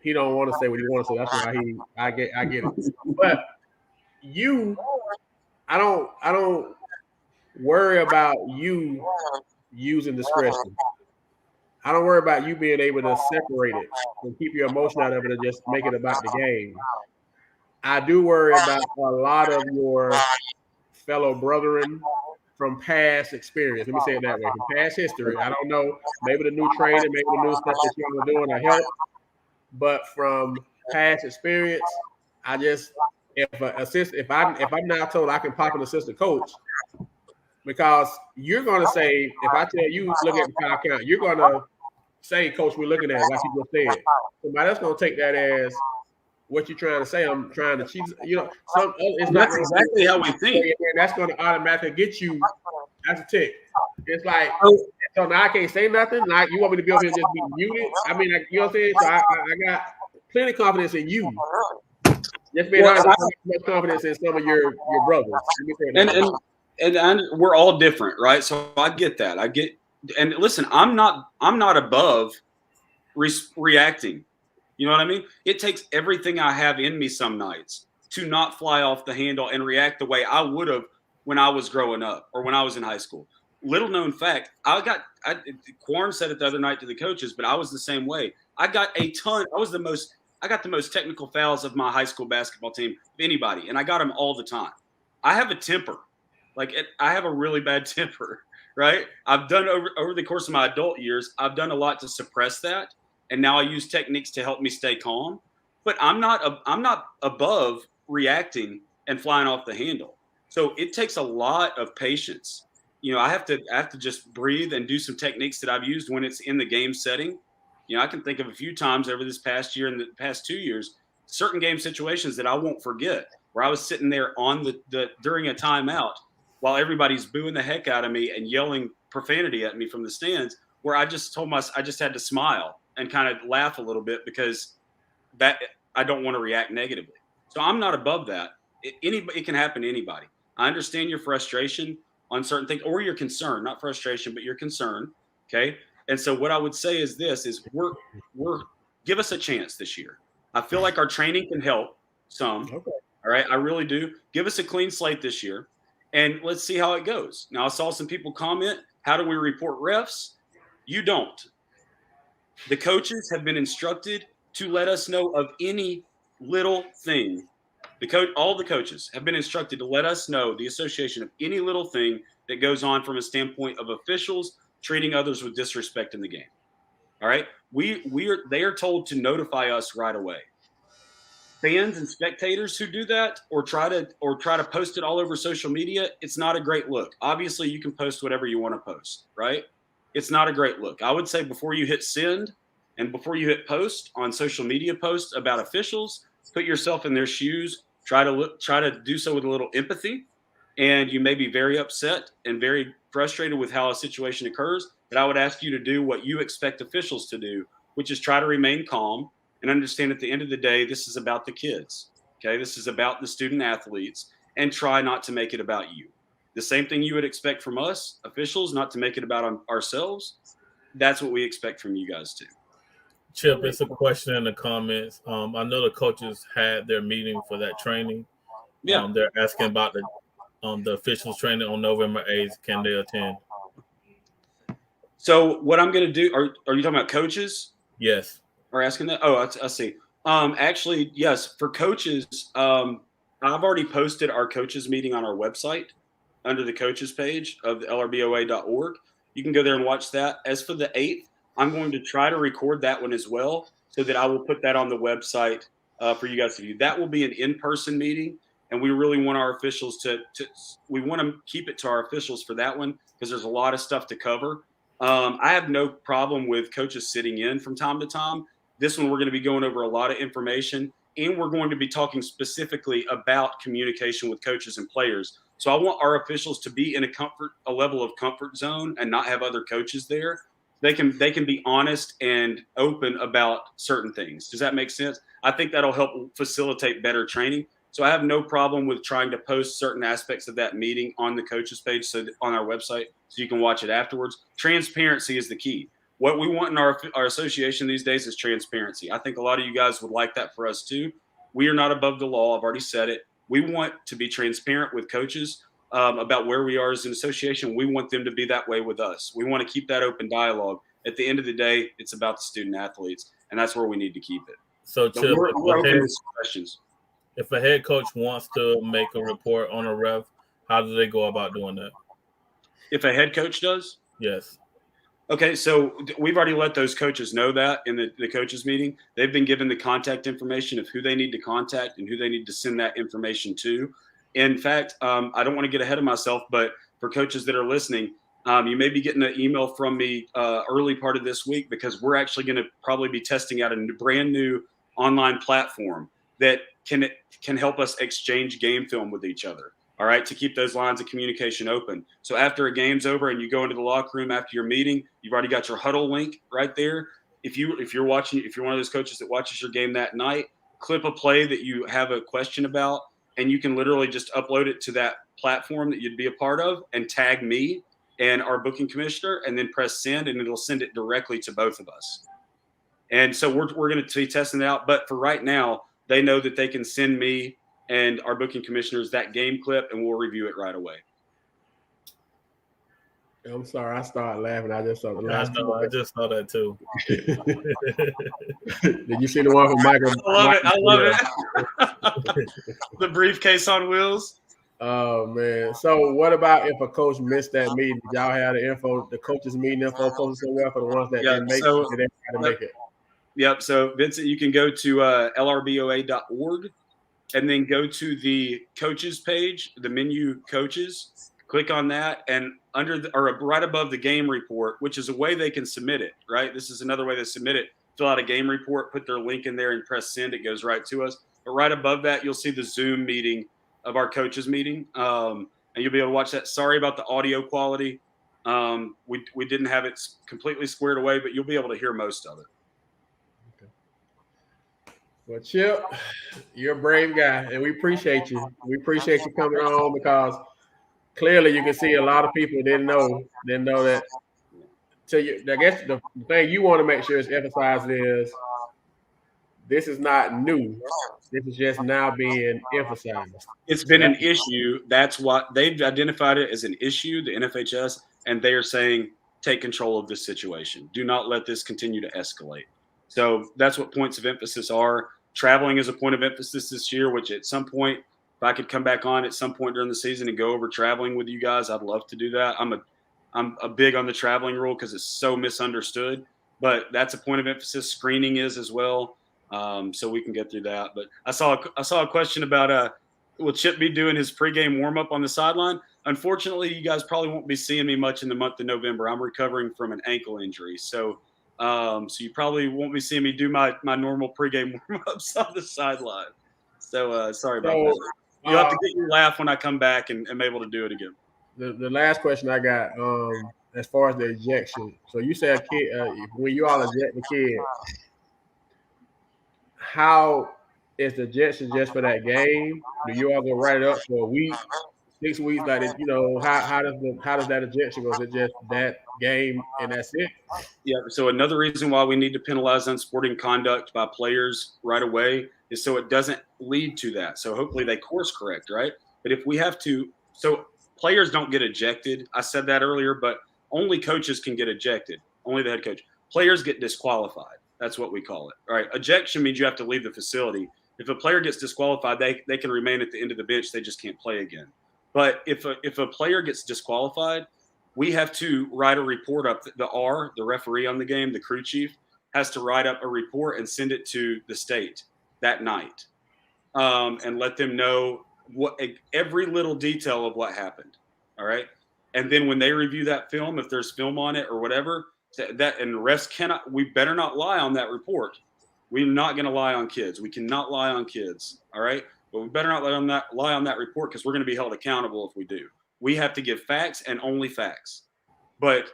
he don't want to say what he wants to say. That's why I get it. But I don't worry about you using discretion. I don't worry about you being able to separate it and keep your emotion out of it and just make it about the game. I do worry about a lot of your fellow brethren from past experience. Let me say it that way. From past history. I don't know. Maybe the new training, maybe the new stuff that y'all are doing will help. But from past experience, I just if I'm now told I can pop an assistant coach, because you're gonna say, if I tell you look at the foul count, you're gonna say, Coach, we're looking at it, like you just said. Somebody else gonna take that as, what you're trying to say. I'm trying to cheat. It's not That's exactly how we think. and that's going to automatically get you as a tick. It's like, Oh. so now I can't say nothing. Like, you want me to be over here and just be muted? I mean, like, you know what I'm saying? So I got plenty of confidence in you. Just being honest, I don't have much confidence in some of your brothers. And we're all different, right? So I get that. And listen, I'm not above reacting. You know what I mean? It takes everything I have in me some nights to not fly off the handle and react the way I would have when I was growing up or when I was in high school. Little known fact, Quarren said it the other night to the coaches, but I was the same way. I got a ton. I got the most technical fouls of my high school basketball team of anybody, and I got them all the time. I have a temper. I have a really bad temper, right? I've done over the course of my adult years, I've done a lot to suppress that. And now I use techniques to help me stay calm, but I'm not above reacting and flying off the handle. So it takes a lot of patience. I have to just breathe and do some techniques that I've used when it's in the game setting. I can think of a few times over this past year and the past 2 years, certain game situations that I won't forget, where I was sitting there on during a timeout while everybody's booing the heck out of me and yelling profanity at me from the stands, where I just I just had to smile and kind of laugh a little bit because that I don't want to react negatively. So I'm not above that. It can happen to anybody. I understand your frustration on certain things or your concern, not frustration, but your concern. Okay. And so what I would say is we're give us a chance this year. I feel like our training can help some. Okay. All right. I really do. Give us a clean slate this year and let's see how it goes. Now I saw some people comment, how do we report refs? You don't. The coaches have been instructed to let us know of any little thing. All the coaches have been instructed to let us know, the association, of any little thing that goes on from a standpoint of officials treating others with disrespect in the game. All right, they are told to notify us right away. Fans and spectators who do that or try to post it all over social media, it's not a great look. Obviously, you can post whatever you want to post, right? It's not a great look. I would say before you hit send and before you hit post on social media posts about officials, put yourself in their shoes. Try to do so with a little empathy, and you may be very upset and very frustrated with how a situation occurs. But I would ask you to do what you expect officials to do, which is try to remain calm and understand at the end of the day, this is about the kids. Okay, this is about the student athletes, and try not to make it about you. The same thing you would expect from us, officials, not to make it about ourselves. That's what we expect from you guys too. Chip, it's a question in the comments. I know the coaches had their meeting for that training. Yeah. They're asking about the officials training on November 8th. Can they attend? So what I'm going to do, are you talking about coaches? Yes. Are asking that? Oh, I see. Actually, yes. For coaches, I've already posted our coaches meeting on our website under the coaches page of the lrboa.org. You can go there and watch that. As for the 8th, I'm going to try to record that one as well so that I will put that on the website for you guys to view. That will be an in-person meeting, and we really want our officials we want to keep it to our officials for that one because there's a lot of stuff to cover. I have no problem with coaches sitting in from time to time. This one, we're going to be going over a lot of information, and we're going to be talking specifically about communication with coaches and players. So I want our officials to be in a level of comfort zone and not have other coaches there. They can be honest and open about certain things. Does that make sense? I think that'll help facilitate better training. So I have no problem with trying to post certain aspects of that meeting on the coaches page, on our website, so you can watch it afterwards. Transparency is the key. What we want in our association these days is transparency. I think a lot of you guys would like that for us too. We are not above the law. I've already said it. We want to be transparent with coaches about where we are as an association. We want them to be that way with us. We want to keep that open dialogue. At the end of the day, it's about the student athletes, and that's where we need to keep it. So, Chip, we're open to questions. If a head coach wants to make a report on a ref, how do they go about doing that? If a head coach does? Yes. Okay, so we've already let those coaches know that in the coaches meeting. They've been given the contact information of who they need to contact and who they need to send that information to. In fact, I don't want to get ahead of myself, but for coaches that are listening, you may be getting an email from me early part of this week because we're actually going to probably be testing out a brand new online platform that can help us exchange game film with each other. All right, to keep those lines of communication open. So after a game's over and you go into the locker room after your meeting, you've already got your huddle link right there. If you're one of those coaches that watches your game that night, clip a play that you have a question about, and you can literally just upload it to that platform that you'd be a part of and tag me and our booking commissioner, and then press send, and it'll send it directly to both of us. And so we're going to be testing it out. But for right now, they know that they can send me and our booking commissioners that game clip, and we'll review it right away. I'm sorry, I started laughing. I just saw the last. I just saw that too. Did you see the one from Michael? I love it. The briefcase on wheels. Oh man! So what about if a coach missed that meeting? Did y'all have the info, the coaches meeting info posted somewhere for the ones that didn't make it? Did they try to make it? Yep. So Vincent, you can go to lrboa.org. And then go to the coaches page, the menu coaches, click on that, and right above the game report, which is a way they can submit it, right? This is another way to submit it. Fill out a game report, put their link in there, and press send. It goes right to us. But right above that, you'll see the Zoom meeting of our coaches meeting, and you'll be able to watch that. Sorry about the audio quality. We didn't have it completely squared away, but you'll be able to hear most of it. Well, Chip, you're a brave guy, and we appreciate you. We appreciate you coming on, because clearly you can see a lot of people didn't know that. So I guess the thing you want to make sure is emphasized is this is not new. This is just now being emphasized. It's been an issue. That's what they've identified it as an issue, the NFHS, and they are saying, take control of this situation. Do not let this continue to escalate. So that's what points of emphasis are. Traveling is a point of emphasis this year, which at some point, if I could come back on at some point during the season and go over traveling with you guys, I'd love to do that. I'm a big on the traveling rule because it's so misunderstood, but that's a point of emphasis. Screening is as well. So we can get through that. But I saw a question about will Chip be doing his pregame warm-up on the sideline? Unfortunately, you guys probably won't be seeing me much in the month of November. I'm recovering from an ankle injury. So you probably won't be seeing me do my normal pregame warm-ups on the sideline. So sorry about that. You'll have to get your laugh when I come back and am able to do it again. The last question I got, as far as the ejection. So you said a kid, when you all eject the kid, how is the ejection just for that game? Do you all go write it up for a week, 6 weeks? Like, how does that ejection go? Is it just that game and that's it? Yeah. So another reason why we need to penalize unsporting conduct by players right away is so it doesn't lead to that. So hopefully they course correct, right? But if we have to, so players don't get ejected. I said that earlier, but only coaches can get ejected. Only the head coach. Players get disqualified. That's what we call it. All right. Ejection means you have to leave the facility. If a player gets disqualified, they can remain at the end of the bench. They just can't play again. But if a player gets disqualified, we have to write a report up. The referee on the game, the crew chief, has to write up a report and send it to the state that night, and let them know every little detail of what happened. All right. And then when they review that film, if there's film on it or whatever, and the refs we better not lie on that report. We're not going to lie on kids. We cannot lie on kids. All right. But we better not lie on that report, because we're going to be held accountable if we do. We have to give facts and only facts. But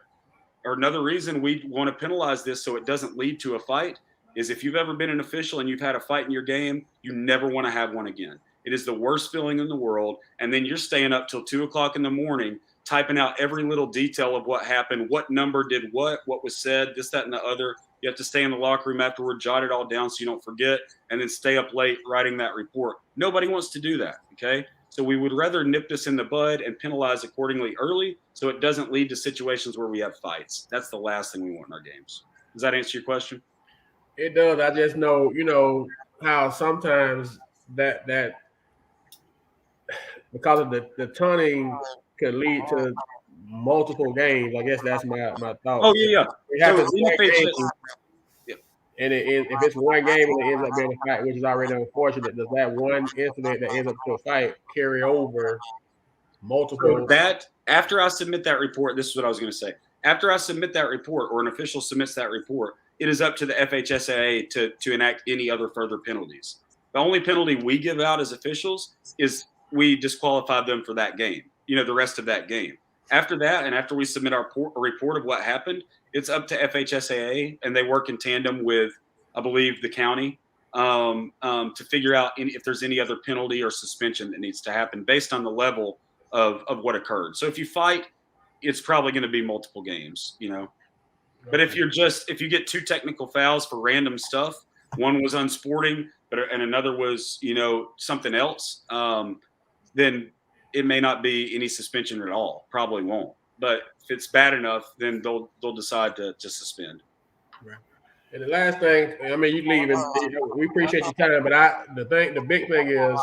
another reason we want to penalize this so it doesn't lead to a fight is if you've ever been an official and you've had a fight in your game, you never want to have one again. It is the worst feeling in the world. And then you're staying up till 2:00 in the morning, typing out every little detail of what happened, what number did what was said, this, that, and the other. You have to stay in the locker room afterward, jot it all down so you don't forget, and then stay up late writing that report. Nobody wants to do that, okay? So we would rather nip this in the bud and penalize accordingly early so it doesn't lead to situations where we have fights. That's the last thing we want in our games. Does that answer your question? It does. I just know, how sometimes that because of the taunting could lead to multiple games. I guess that's my thought. Oh, yeah. And if it's one game and it ends up being a fight, which is already unfortunate, does that one incident that ends up to a fight carry over multiple? So that, after I submit that report, this is what I was going to say. After I submit that report, or an official submits that report, it is up to the FHSAA to enact any other further penalties. The only penalty we give out as officials is we disqualify them for that game, the rest of that game. After that, and after we submit our report of what happened, it's up to FHSAA, and they work in tandem with, I believe, the county to figure out if there's any other penalty or suspension that needs to happen based on the level of what occurred. So if you fight, it's probably going to be multiple games, But if you get 2 technical fouls for random stuff, one was unsporting, and another was, something else, then it may not be any suspension at all. Probably won't. But if it's bad enough, then they'll decide to suspend. Right. And the last thing, I mean, you leave, and we appreciate your time, but the big thing is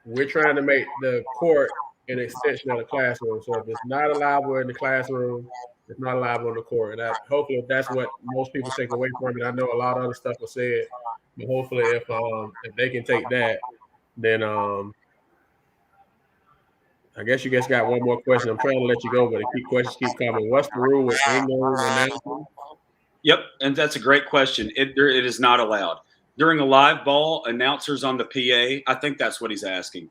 we're trying to make the court an extension of the classroom. So if it's not allowable in the classroom, it's not allowable in the court. And hopefully that's what most people take away from it. I know a lot of other stuff was said, but hopefully if they can take that, then I guess you guys got one more question. I'm trying to let you go, but questions keep coming. What's the rule with in-game announcing? Yep, and that's a great question. It is not allowed. During a live ball, announcers on the PA, I think that's what he's asking.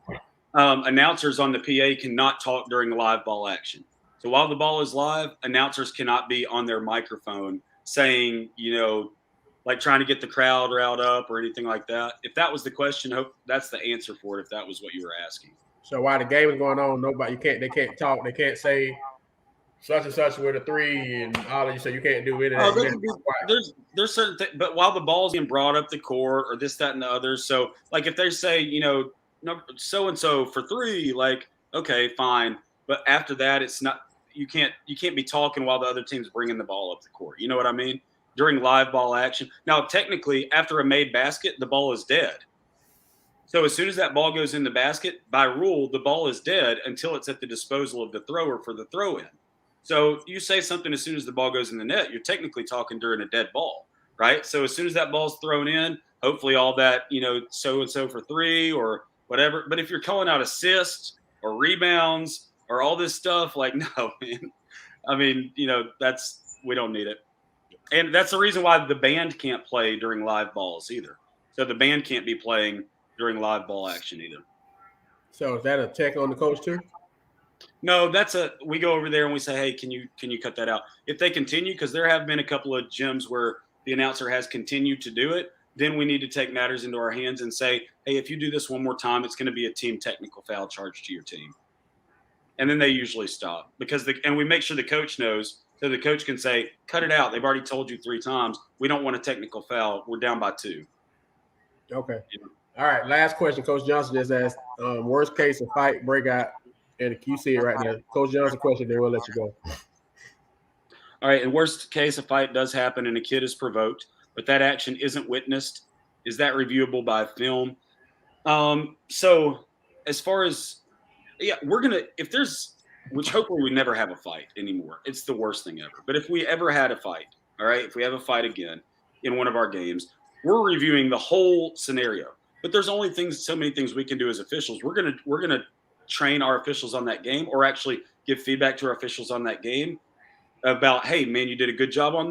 Announcers on the PA cannot talk during a live ball action. So while the ball is live, announcers cannot be on their microphone saying, like trying to get the crowd riled up or anything like that. If that was the question, that's the answer for it, if that was what you were asking. So while the game is going on, they can't talk, they can't say such and such with a 3 and all of you, so you can't do it. There's certain things, but while the ball's being brought up the court or this, that, and the other. So like if they say, so and so for 3, like, okay, fine. But after that, it's not, you can't be talking while the other team's bringing the ball up the court. You know what I mean? During live ball action. Now, technically, after a made basket, the ball is dead. So as soon as that ball goes in the basket, by rule, the ball is dead until it's at the disposal of the thrower for the throw-in. So you say something as soon as the ball goes in the net, you're technically talking during a dead ball, right? So as soon as that ball's thrown in, hopefully all that, so-and-so for 3 or whatever. But if you're calling out assists or rebounds or all this stuff, like, no, man. I mean, we don't need it. And that's the reason why the band can't play during live balls either. So the band can't be playing during live ball action either. So is that a check on the coach too? No, we go over there and we say, hey, can you cut that out? If they continue, because there have been a couple of gyms where the announcer has continued to do it, then we need to take matters into our hands and say, hey, if you do this one more time, it's going to be a team technical foul charge to your team. And then they usually stop and we make sure the coach knows, so the coach can say, cut it out. They've already told you 3 times. We don't want a technical foul. We're down by 2. Okay. All right. Last question. Coach Johnson just asked, worst case of fight breakout, and you see it right now. Coach Johnson question, then we'll let you go. All right. In worst case, a fight does happen and a kid is provoked, but that action isn't witnessed. Is that reviewable by film? So as far as, which hopefully we never have a fight anymore. It's the worst thing ever. But if we ever had a fight, all right, if we have a fight again in one of our games, we're reviewing the whole scenario. But there's only so many things we can do as officials. We're gonna train our officials on that game, or actually give feedback to our officials on that game about, hey, man, you did a good job on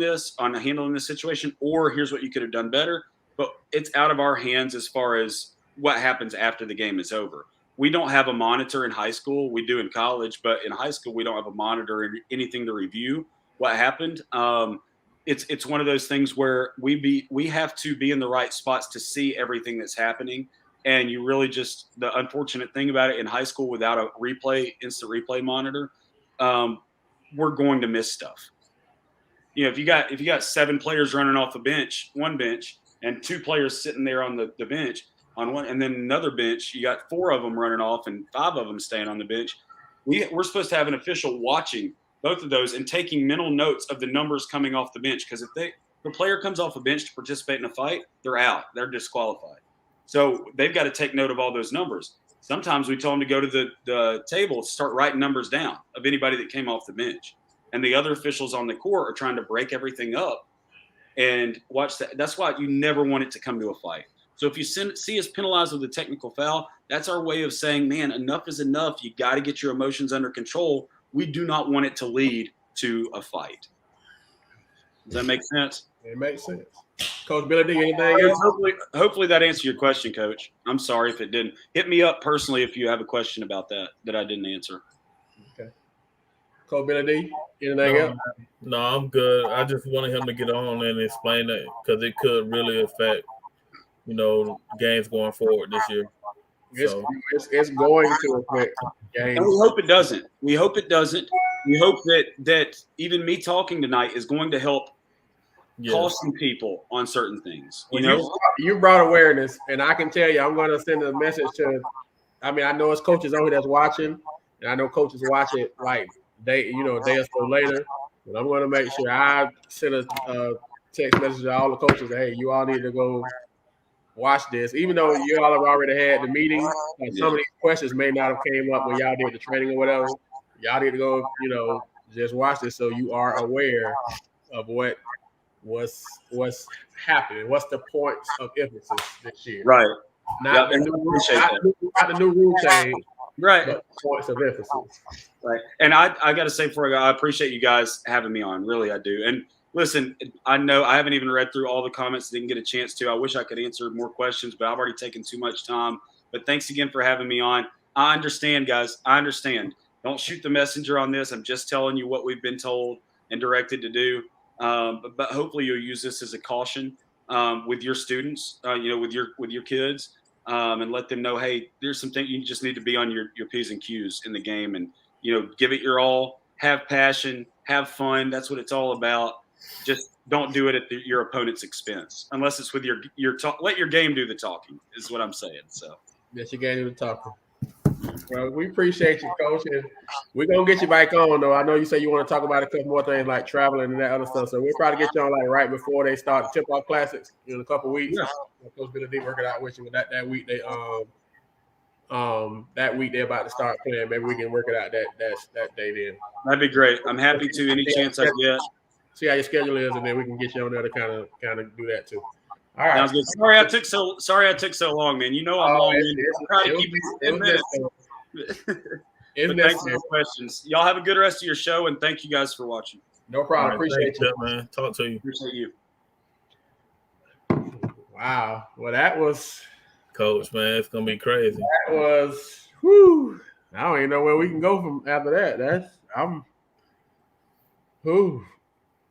handling this situation, or here's what you could have done better. But it's out of our hands as far as what happens after the game is over. We don't have a monitor in high school. We do in college, but in high school, we don't have a monitor or anything to review what happened. It's one of those things where we have to be in the right spots to see everything that's happening. And you really the unfortunate thing about it in high school, without a instant replay monitor, we're going to miss stuff. If you got 7 players running off one bench, and 2 players sitting there on the bench on one, and then another bench, you got 4 of them running off and 5 of them staying on the bench. We're supposed to have an official watching both of those and taking mental notes of the numbers coming off the bench. Because if the player comes off a bench to participate in a fight, they're out. They're disqualified. So they've got to take note of all those numbers. Sometimes we tell them to go to the table, start writing numbers down of anybody that came off the bench. And the other officials on the court are trying to break everything up and watch that. That's why you never want it to come to a fight. So if you see us penalized with a technical foul, that's our way of saying, man, enough is enough. You got to get your emotions under control. We do not want it to lead to a fight. Does that make sense? It makes sense. Coach Billy D, anything else? Hopefully that answered your question, Coach. I'm sorry if it didn't. Hit me up personally if you have a question about that I didn't answer. Okay. Coach Billy D, anything else? No, I'm good. I just wanted him to get on and explain that because it could really affect, games going forward this year. It's going to affect games. And we hope it doesn't. We hope that even me talking tonight is going to help caution people on certain things. You brought awareness, and I can tell you, I'm going to send a message to. I mean, I know it's coaches on here that's watching, and I know coaches watch it like a day or so later. But I'm going to make sure I send a text message to all the coaches. Hey, you all need to go watch this, even though you all have already had the meeting. Some of these questions may not have came up when y'all did the training or whatever. Y'all need to go, just watch this so you are aware of what's happening. What's the points of emphasis this year? Right. Not the new rule change. Right. But points of emphasis. Right. And I got to say, I appreciate you guys having me on. Really, I do. And listen, I know I haven't even read through all the comments, didn't get a chance to. I wish I could answer more questions, but I've already taken too much time. But thanks again for having me on. I understand, guys. I understand. Don't shoot the messenger on this. I'm just telling you what we've been told and directed to do. But hopefully you'll use this as a caution with your students, with your kids, and let them know, hey, there's some things you just need to be on your P's and Q's in the game, and give it your all, have passion, have fun. That's what it's all about. Just don't do it at your opponent's expense, unless it's with your talk. Let your game do the talking, is what I'm saying. So let your game do the talking. Well, we appreciate you, Coach, and we're gonna get you back on. Though I know you say you want to talk about a couple more things like traveling and that other stuff. So we'll probably get you on like right before they start the tip-off classics in a couple of weeks. Yeah. Coach Billy D working out with you with that week. That week they're about to start playing. Maybe we can work it out that day then. That'd be great. I'm happy to any chance I get. See how your schedule is, and then we can get you on there to kind of do that too. All right. Sounds good. Sorry I took so long, man. I'm long. Try to keep it 10 minutes. But thanks for the questions. Y'all have a good rest of your show, and thank you guys for watching. No problem. Right, appreciate you, man. Talk to you. Appreciate you. Wow. Well, that was Coach, man. It's gonna be crazy. That was whoo. I don't even know where we can go from after that.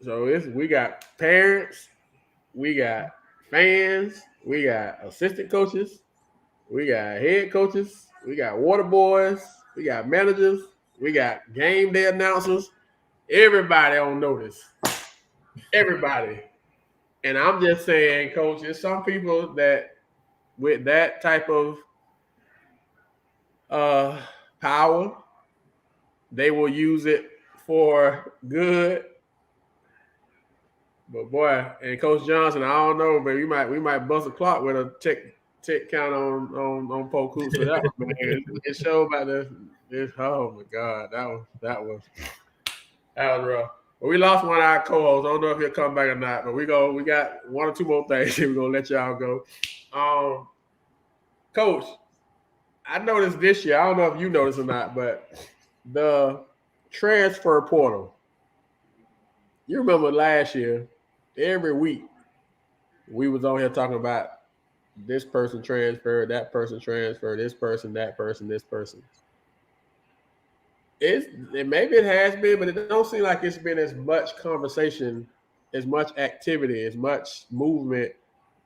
So we got parents, we got fans, we got assistant coaches, we got head coaches, we got water boys, we got managers, we got game day announcers. Everybody on notice. Everybody. And I'm just saying, Coach, there's some people that with that type of power, they will use it for good. But boy, and Coach Johnson, I don't know, but we might bust a clock with a tick count on Polk Hoops for that one, man. It showed about this. Oh my God, that was rough. But we lost one of our co-hosts. I don't know if he'll come back or not, but we got one or two more things. We're gonna let y'all go. Coach, I noticed this year. I don't know if you noticed or not, but the transfer portal. You remember last year, every week we was on here talking about this person transferred, that person transferred, this person, that person, this person. Maybe it has been, but it don't seem like it's been as much conversation, as much activity, as much movement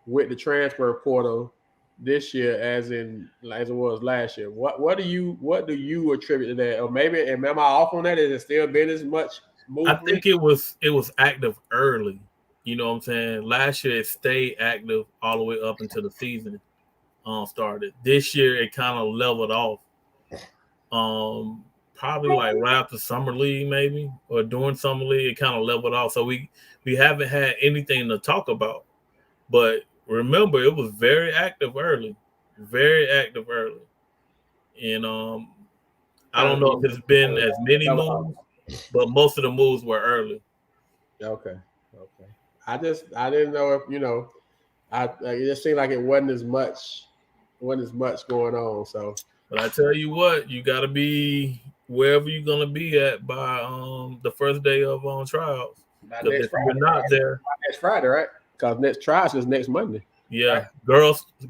with the transfer portal this year as it was last year. What do you attribute to that? Or maybe am I off on that? Has it still been as much movement? I think it was active early. You know what I'm saying? Last year it stayed active all the way up until the season started. This year it kind of leveled off. Probably like right after summer league, maybe, or during summer league, it kind of leveled off. So we haven't had anything to talk about. But remember, it was very active early. And I don't know if it's been as many moves, but most of the moves were early. Okay. I didn't know if it just seemed like it wasn't as much going on. So, but I tell you what, you got to be wherever you're gonna be at by the first day of trials. Next Friday, if you're not there, next Friday, right? because next tries is next Monday. Yeah, right?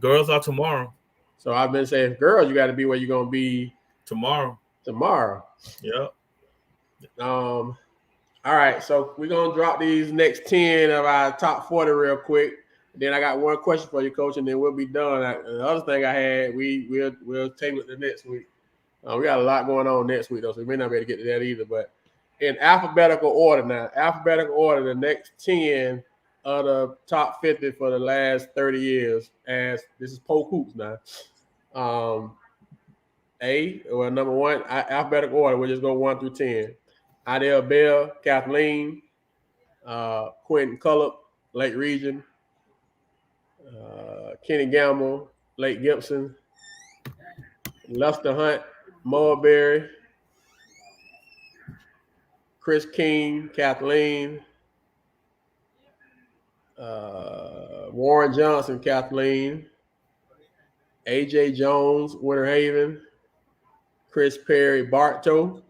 Girls are tomorrow. So I've been saying, girls, you got to be where you're gonna be tomorrow. Yep. All right, so we're gonna drop these next 10 of our top 40 real quick. Then I got one question for you, Coach, and then we'll be done. The other thing I had, we'll table it the next week. We got a lot going on next week, though, so we may not be able to get to that either. But in alphabetical order now, the next 10 of the top 50 for the last 30 years, as this is Polk Hoops now. Number one, alphabetical order, we'll just go 1 through 10. Idell Bell, Kathleen, Quentin Cullop, Lake Region, Kenny Gamble, Lake Gibson, Lester Hunt, Mulberry, Chris King, Kathleen, Warren Johnson, Kathleen, A.J. Jones, Winter Haven, Chris Perry, Bartow,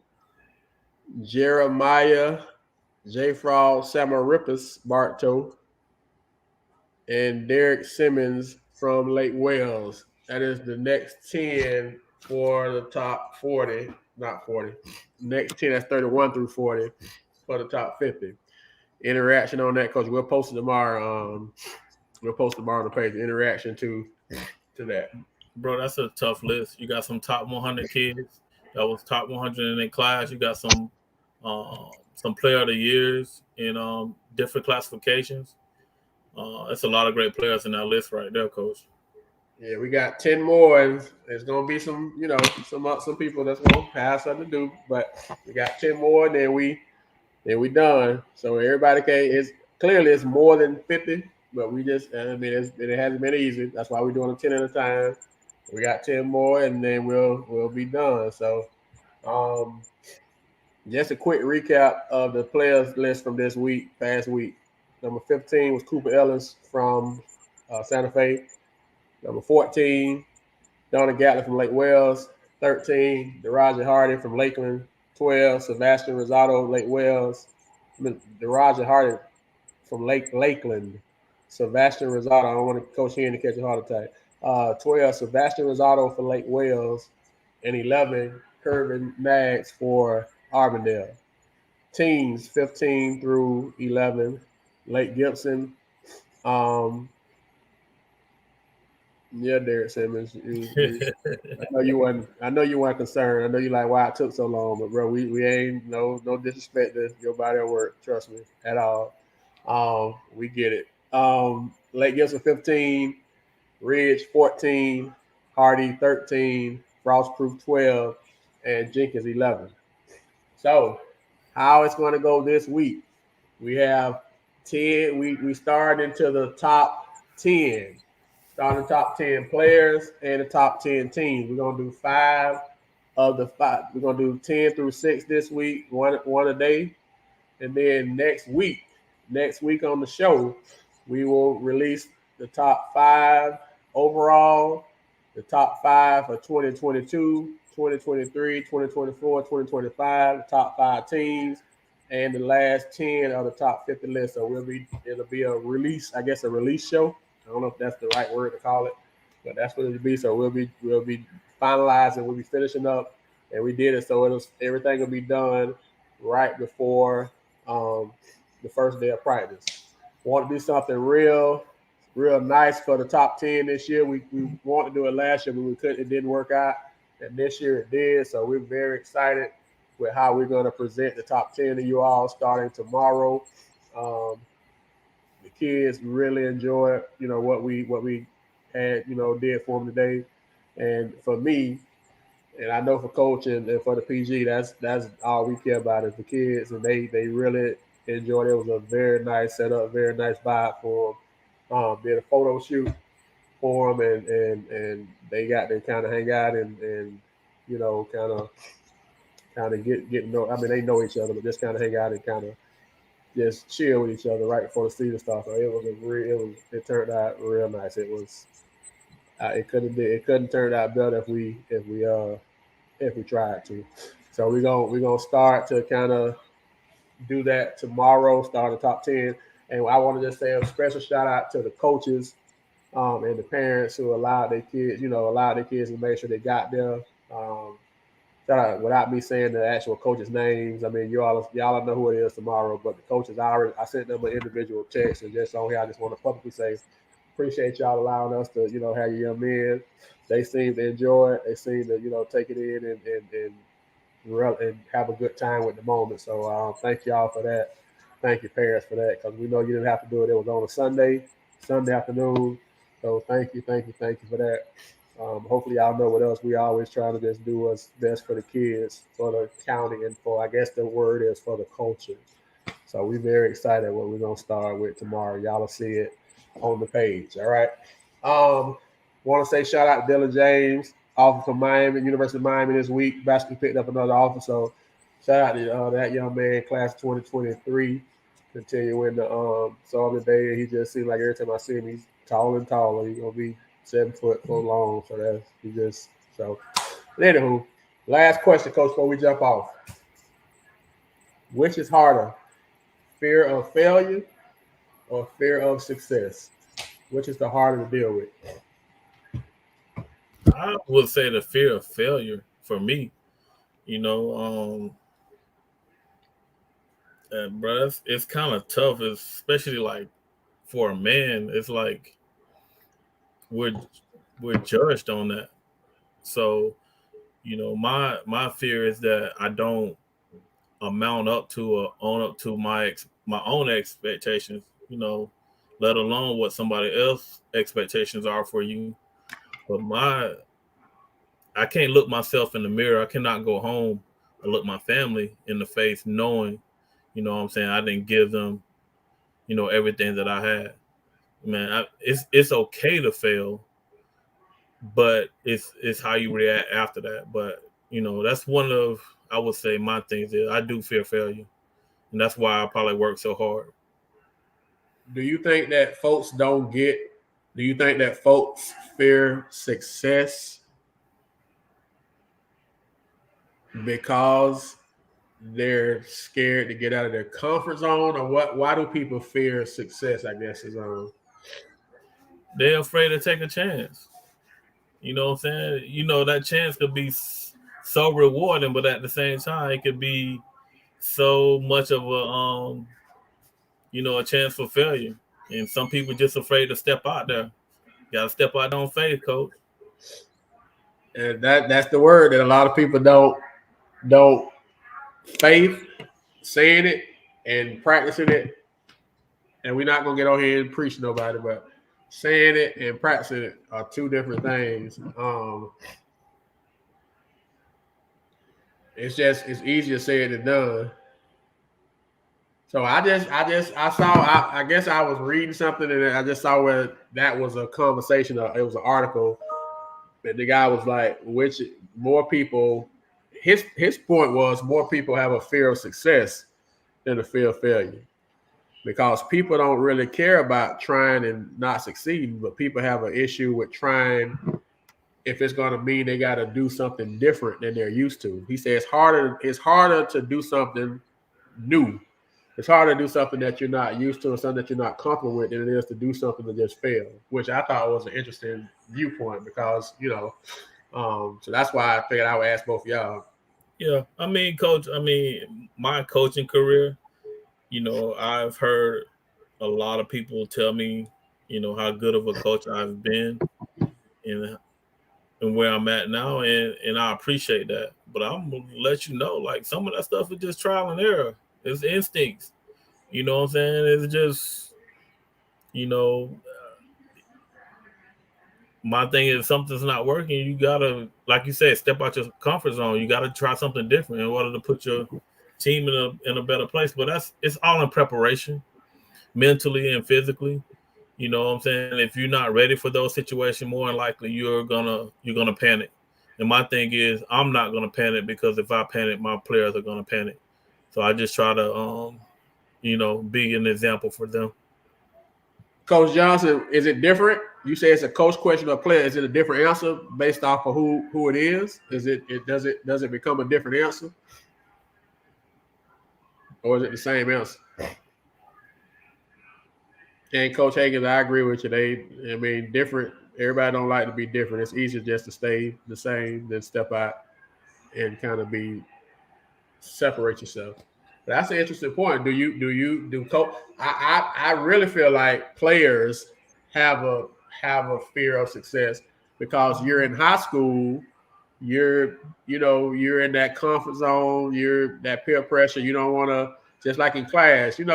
Jeremiah, J. Frog, Samarippus, Bartow, and Derek Simmons from Lake Wales. That is the next 10 for the top 40, not 40. Next 10, that's 31 through 40 for the top 50. Interaction on that, Coach. We'll post it tomorrow. We'll post tomorrow on the page. Interaction to that. Bro, that's a tough list. You got some top 100 kids that was top 100 in their class. You got some player of the years in different classifications. It's a lot of great players in that list right there, Coach. Yeah, we got 10 more, and there's gonna be some people that's gonna have something to do, but we got 10 more, and then we done. So everybody it's more than 50, but we just it hasn't been easy. That's why we're doing them 10 at a time. We got 10 more, and then we'll be done. So just a quick recap of the players list from this past week. Number 15 was Cooper Ellis from Santa Fe. Number 14, Donna Gatlin from Lake Wales. 13, Daraja Hardy from Lakeland. 12, Sebastian Rosado, Lake Wales. Daraja Hardy from Lakeland. Sebastian Rosado, I don't want to coach here to catch a heart attack. 12, Sebastian Rosado for Lake Wales. And 11, Kirvin Nags for Arbondale. Teams 15 through 11, Lake Gibson. Derek Simmons. I know you weren't concerned. I know you like why it took so long, but bro, we ain't no disrespect to your body of work. Trust me, at all. We get it. Lake Gibson 15, Ridge 14, Hardy 13, Frostproof 12, and Jenkins 11. So, how it's going to go this week? We have 10. We start into the top 10. Starting the top 10 players and the top 10 teams. We're going to do 5 of the 5. We're going to do 10 through 6 this week, one a day. And then next week on the show, we will release the top 5 overall, the top 5 for 2022, 2023, 2024, 2025, the top 5 teams, and the last 10 of the top 50 list. So it'll be a release show. I don't know if that's the right word to call it, but that's what it'll be. So we'll be finalizing, we'll be finishing up, and we did it. So everything will be done right before the first day of practice. Want to do something real nice for the top 10 this year. We wanted to do it last year, but we couldn't. It didn't work out, and this year it did. So we're very excited with how we're going to present the top 10 to you all starting tomorrow. The kids really enjoy, what we had, did for them today. And for me, and I know for Coach and for the PG, that's all we care about is the kids, and they really enjoyed it. It was a very nice setup, very nice vibe for them. Did a photo shoot for them, and they got to kind of hang out and kind of get to know. I mean, they know each other, but just kind of hang out and kind of just chill with each other right before the season starts. So it turned out real nice. It was it couldn't turn out better if we tried to. So we're gonna start to kind of do that tomorrow. Start the top 10. And I want to just say a special shout out to the coaches and the parents who allowed their kids, to make sure they got there. Shout out, without me saying the actual coaches' names, I mean, y'all know who it is tomorrow. But the coaches, I sent them an individual text, and just on here, I just want to publicly say, appreciate y'all allowing us to, have your young men. They seem to enjoy it. They seem to, take it in and have a good time with the moment. So thank y'all for that. Thank you, parents, for that, because we know you didn't have to do it. It was on a Sunday afternoon. So thank you for that. Hopefully y'all know what else we always trying to just do what's best for the kids, for the county, and for, I guess the word is, for the culture. So we're very excited what we're going to start with tomorrow. Y'all will see it on the page. All right. Want to say shout out to Dylan James, offer from Miami, University of Miami this week. Basketball picked up another offer. So shout out to that young man, class 2023. Continuing the Southern Day. He just seems like every time I see him, he's taller and taller. He's going to be 7 foot so long. So that's he just so. But anywho, last question, Coach, before we jump off. Which is harder, fear of failure or fear of success? Which is the harder to deal with? I would say the fear of failure for me. Bro, it's kind of tough, especially like for a man. It's like we're judged on that. So, my fear is that I don't amount up to or own up to my own expectations. Let alone what somebody else's expectations are for you. But I can't look myself in the mirror. I cannot go home and look my family in the face knowing, what I'm saying, I didn't give them, everything that I had. Man, it's okay to fail, but it's how you react after that. But, that's one of, I would say, my things is I do fear failure. And that's why I probably work so hard. Do you think that folks fear success because they're scared to get out of their comfort zone, or what? Why do people fear success, I guess, is They're afraid to take a chance. You know what I'm saying? That chance could be so rewarding, but at the same time, it could be so much of a chance for failure. And some people just afraid to step out there. You gotta step out on faith, coach. And that's the word that a lot of people don't faith, saying it and practicing it. And we're not gonna get on here and preach nobody, but saying it and practicing it are two different things. It's easier said than done. So I guess I was reading something and I just saw where that was a conversation. It was an article, and the guy was like, "Which more people?" His point was more people have a fear of success than a fear of failure, because people don't really care about trying and not succeeding, but people have an issue with trying if it's going to mean they got to do something different than they're used to. He says it's harder to do something new. It's harder to do something that you're not used to or something that you're not comfortable with than it is to do something to just fail, which I thought was an interesting viewpoint because, so that's why I figured I would ask both of y'all. Yeah, I mean, Coach, my coaching career, I've heard a lot of people tell me, how good of a coach I've been and where I'm at now, and I appreciate that. But I'm gonna let you know, like, some of that stuff is just trial and error. It's instincts. You know what I'm saying? It's just, my thing is something's not working. You gotta, like you said, step out your comfort zone. You gotta try something different in order to put your team in a better place. But it's all in preparation, mentally and physically. You know what I'm saying? If you're not ready for those situations, more than likely you're gonna panic. And my thing is, I'm not gonna panic, because if I panic, my players are gonna panic. So I just try to be an example for them. Coach Johnson, is it different? You say it's a coach question or a player. Is it a different answer based off of who it is? Does it become a different answer? Or is it the same answer? And Coach Higgins, I agree with you. I mean, different. Everybody don't like to be different. It's easier just to stay the same than step out and kind of separate yourself. That's an interesting point. Do coach? I really feel like players have a fear of success because you're in high school, you're in that comfort zone, you're that peer pressure. You don't want to, just like in class. It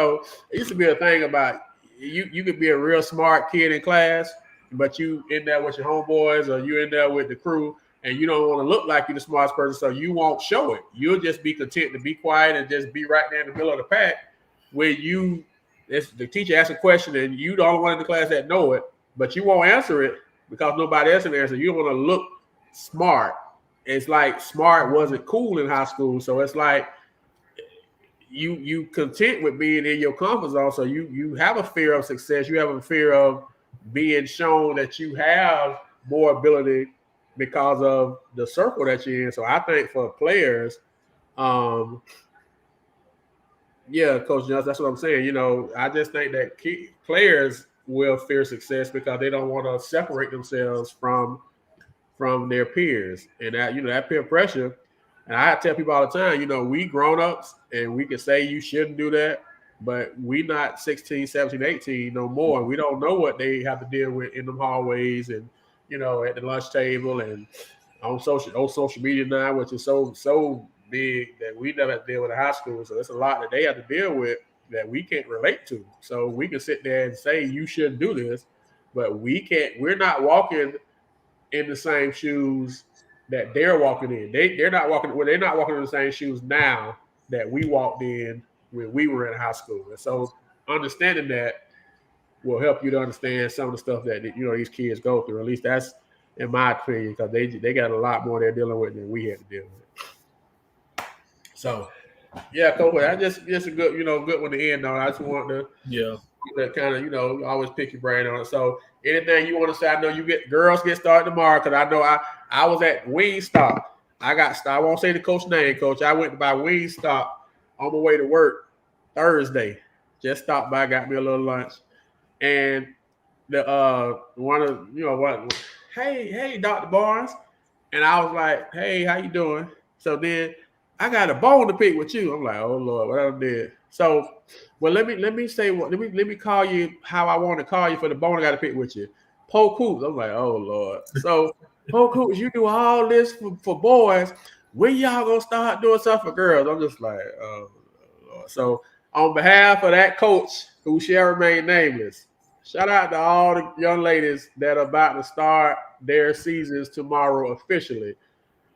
used to be a thing about you could be a real smart kid in class, but you in there with your homeboys or you in there with the crew, and you don't want to look like you're the smartest person, so you won't show it. You'll just be content to be quiet and just be right there in the middle of the pack where the teacher asks a question and you the only one in the class that know it, but you won't answer it because nobody else can answer. You want to look smart. It's like smart wasn't cool in high school, so it's like you content with being in your comfort zone. So you have a fear of success. You have a fear of being shown that you have more ability because of the circle that you're in. So I think for players, yeah, Coach Johnson, that's what I'm saying. I just think that players will fear success because they don't want to separate themselves from their peers, and that peer pressure. And I tell people all the time, we grown-ups and we can say you shouldn't do that, but we not 16, 17, 18 no more. We don't know what they have to deal with in the hallways and at the lunch table and on social media now, which is so big that we never have to deal with in high school. So it's a lot that they have to deal with that we can't relate to. So we can sit there and say you shouldn't do this, but we're not walking in the same shoes that they're walking in. They're not walking in the same shoes now that we walked in when we were in high school. And so understanding that will help you to understand some of the stuff that these kids go through. At least that's in my opinion, because they got a lot more they're dealing with than we had to deal with. So yeah, Coach, that's just a good good one to end on. I just want to kind of always pick your brain on it. So anything you want to say? I know girls get started tomorrow because I know I was at Wingstop. I won't say the coach name, Coach. I went by Wingstop on my way to work Thursday. Just stopped by, got me a little lunch, and the one of what? Hey, Dr. Barnes, and I was like, hey, how you doing? So then I got a bone to pick with you. I'm like, oh Lord, what I did. So, well, let me say what. Let me call you how I want to call you for the bone I got to pick with you. Polk Hoops. I'm like, oh Lord. So Polk Hoops, you do all this for boys. When y'all gonna start doing stuff for girls? I'm just like, oh Lord. So on behalf of that coach who shall remain nameless, shout out to all the young ladies that are about to start their seasons tomorrow officially.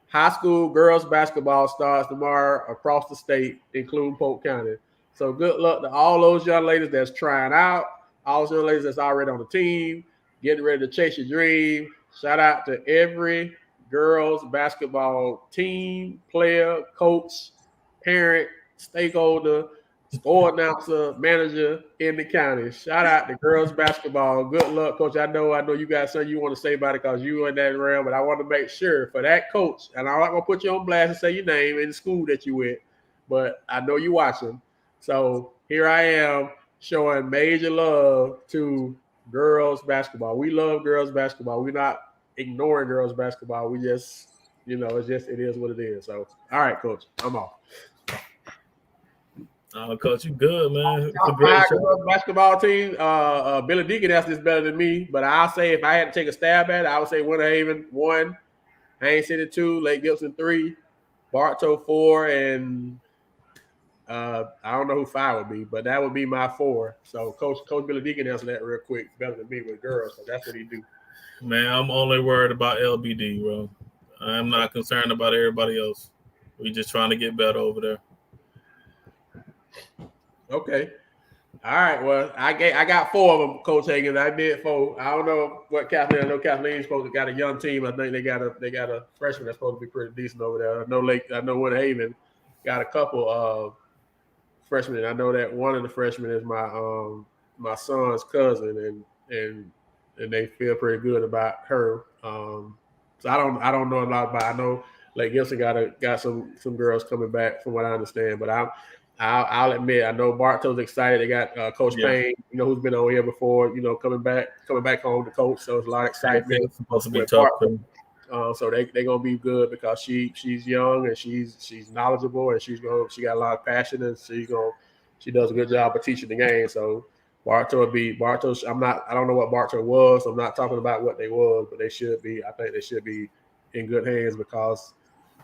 High school girls basketball starts tomorrow across the state, including Polk County. So good luck to all those young ladies that's trying out, all those young ladies that's already on the team, getting ready to chase your dream. Shout out to every girls basketball team, player, coach, parent, stakeholder, score announcer, manager in the county. Shout out to girls basketball. Good luck, Coach. I know you got something you want to say about it because you in that realm, but I want to make sure for that coach, and I'm not going to put you on blast and say your name in the school that you with, but I know you watching. So here I am showing major love to girls basketball. We love girls basketball. We're not ignoring girls basketball. We just, it is what it is. So, all right, Coach, I'm off. Coach, you good, man. My girls basketball team, Billy Deacon has this better than me, but I'll say if I had to take a stab at it, I would say Winter Haven 1, Haines City 2, Lake Gibson 3, Bartow 4, and I don't know who 5 would be, but that would be my 4. So Coach Billy Deacon answered that real quick, better than me with girls, so that's what he do. Man, I'm only worried about LBD, bro. I'm not concerned about everybody else. We just trying to get better over there. Okay. All right. Well, I got 4 of them, Coach Higgins. I did 4. I don't know what Kathleen. I know Kathleen's supposed to got a young team. I think they got a freshman that's supposed to be pretty decent over there. I know Winter Haven got a couple of freshmen. I know that one of the freshmen is my son's cousin, and they feel pretty good about her. So I don't know a lot about. I know Lake Gibson got some girls coming back from what I understand, but I'll admit, I know Bartow's excited. They got Coach Payne, who's been on here before, coming back home to coach. So it's a lot of excitement. It's supposed to be with tough. So they're gonna be good because she's young and she's knowledgeable and she got a lot of passion and she does a good job of teaching the game. So Bartow. I don't know what Bartow was. I'm not talking about what they was, but they should be. I think they should be in good hands because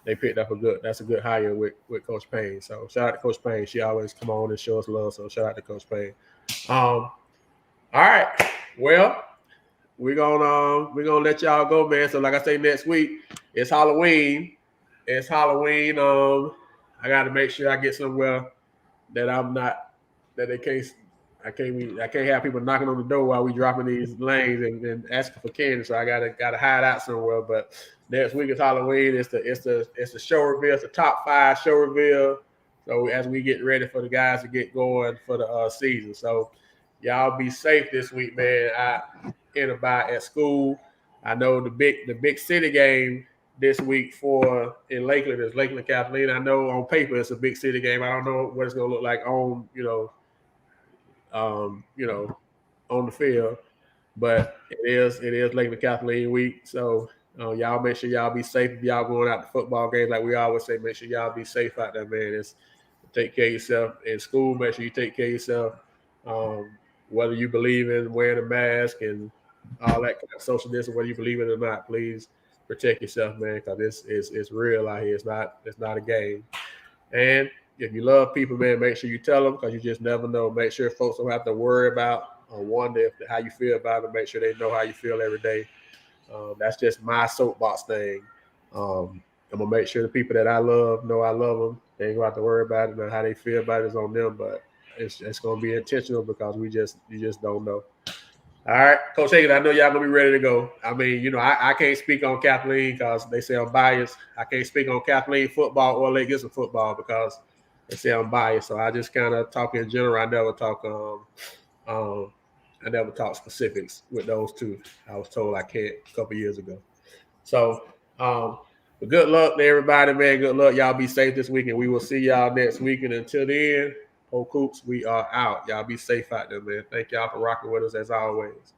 they picked up that's a good hire with Coach Payne. So shout out to Coach Payne. She always come on and show us love. So shout out to Coach Payne. All right. Well, we're gonna let y'all go, man. So like I say, next week it's Halloween. I got to make sure I get somewhere that I can't have people knocking on the door while we dropping these lanes and asking for candy. So I gotta hide out somewhere. But next week is Halloween. It's the show reveal. It's the top 5 show reveal. So as we get ready for the guys to get going for the season. So y'all be safe this week, man. In about at school. I know the big city game this week in Lakeland is Lakeland Kathleen. I know on paper it's a big city game. I don't know what it's gonna look like on on the field, but it is Lakeland Kathleen week. So y'all make sure y'all be safe if y'all going out to football games. Like we always say, make sure y'all be safe out there, man. Take care of yourself in school. Make sure you take care of yourself. Whether you believe in wearing a mask and all that kind of social distance, whether you believe it or not, please protect yourself, man, because it's real out here. It's not a game. And if you love people, man, make sure you tell them because you just never know. Make sure folks don't have to worry about or wonder how you feel about it. Make sure they know how you feel every day. That's just my soapbox thing. I'm gonna make sure the people that I love know I love them. They ain't gonna have to worry about it. And how they feel about it is on them, but it's gonna be intentional because you just don't know. All right, Coach Higgins, I know y'all gonna be ready to go. I mean, I can't speak on Kathleen because they say I'm biased. I can't speak on Kathleen football or Lake Gibson football because they say I'm biased. So I just kind of talk in general. I never talk specifics with those two. I was told I can't a couple years ago. So, but good luck to everybody, man. Good luck. Y'all be safe this week, and we will see y'all next week. And until then, Polk Hoops, we are out. Y'all be safe out there, man. Thank y'all for rocking with us as always.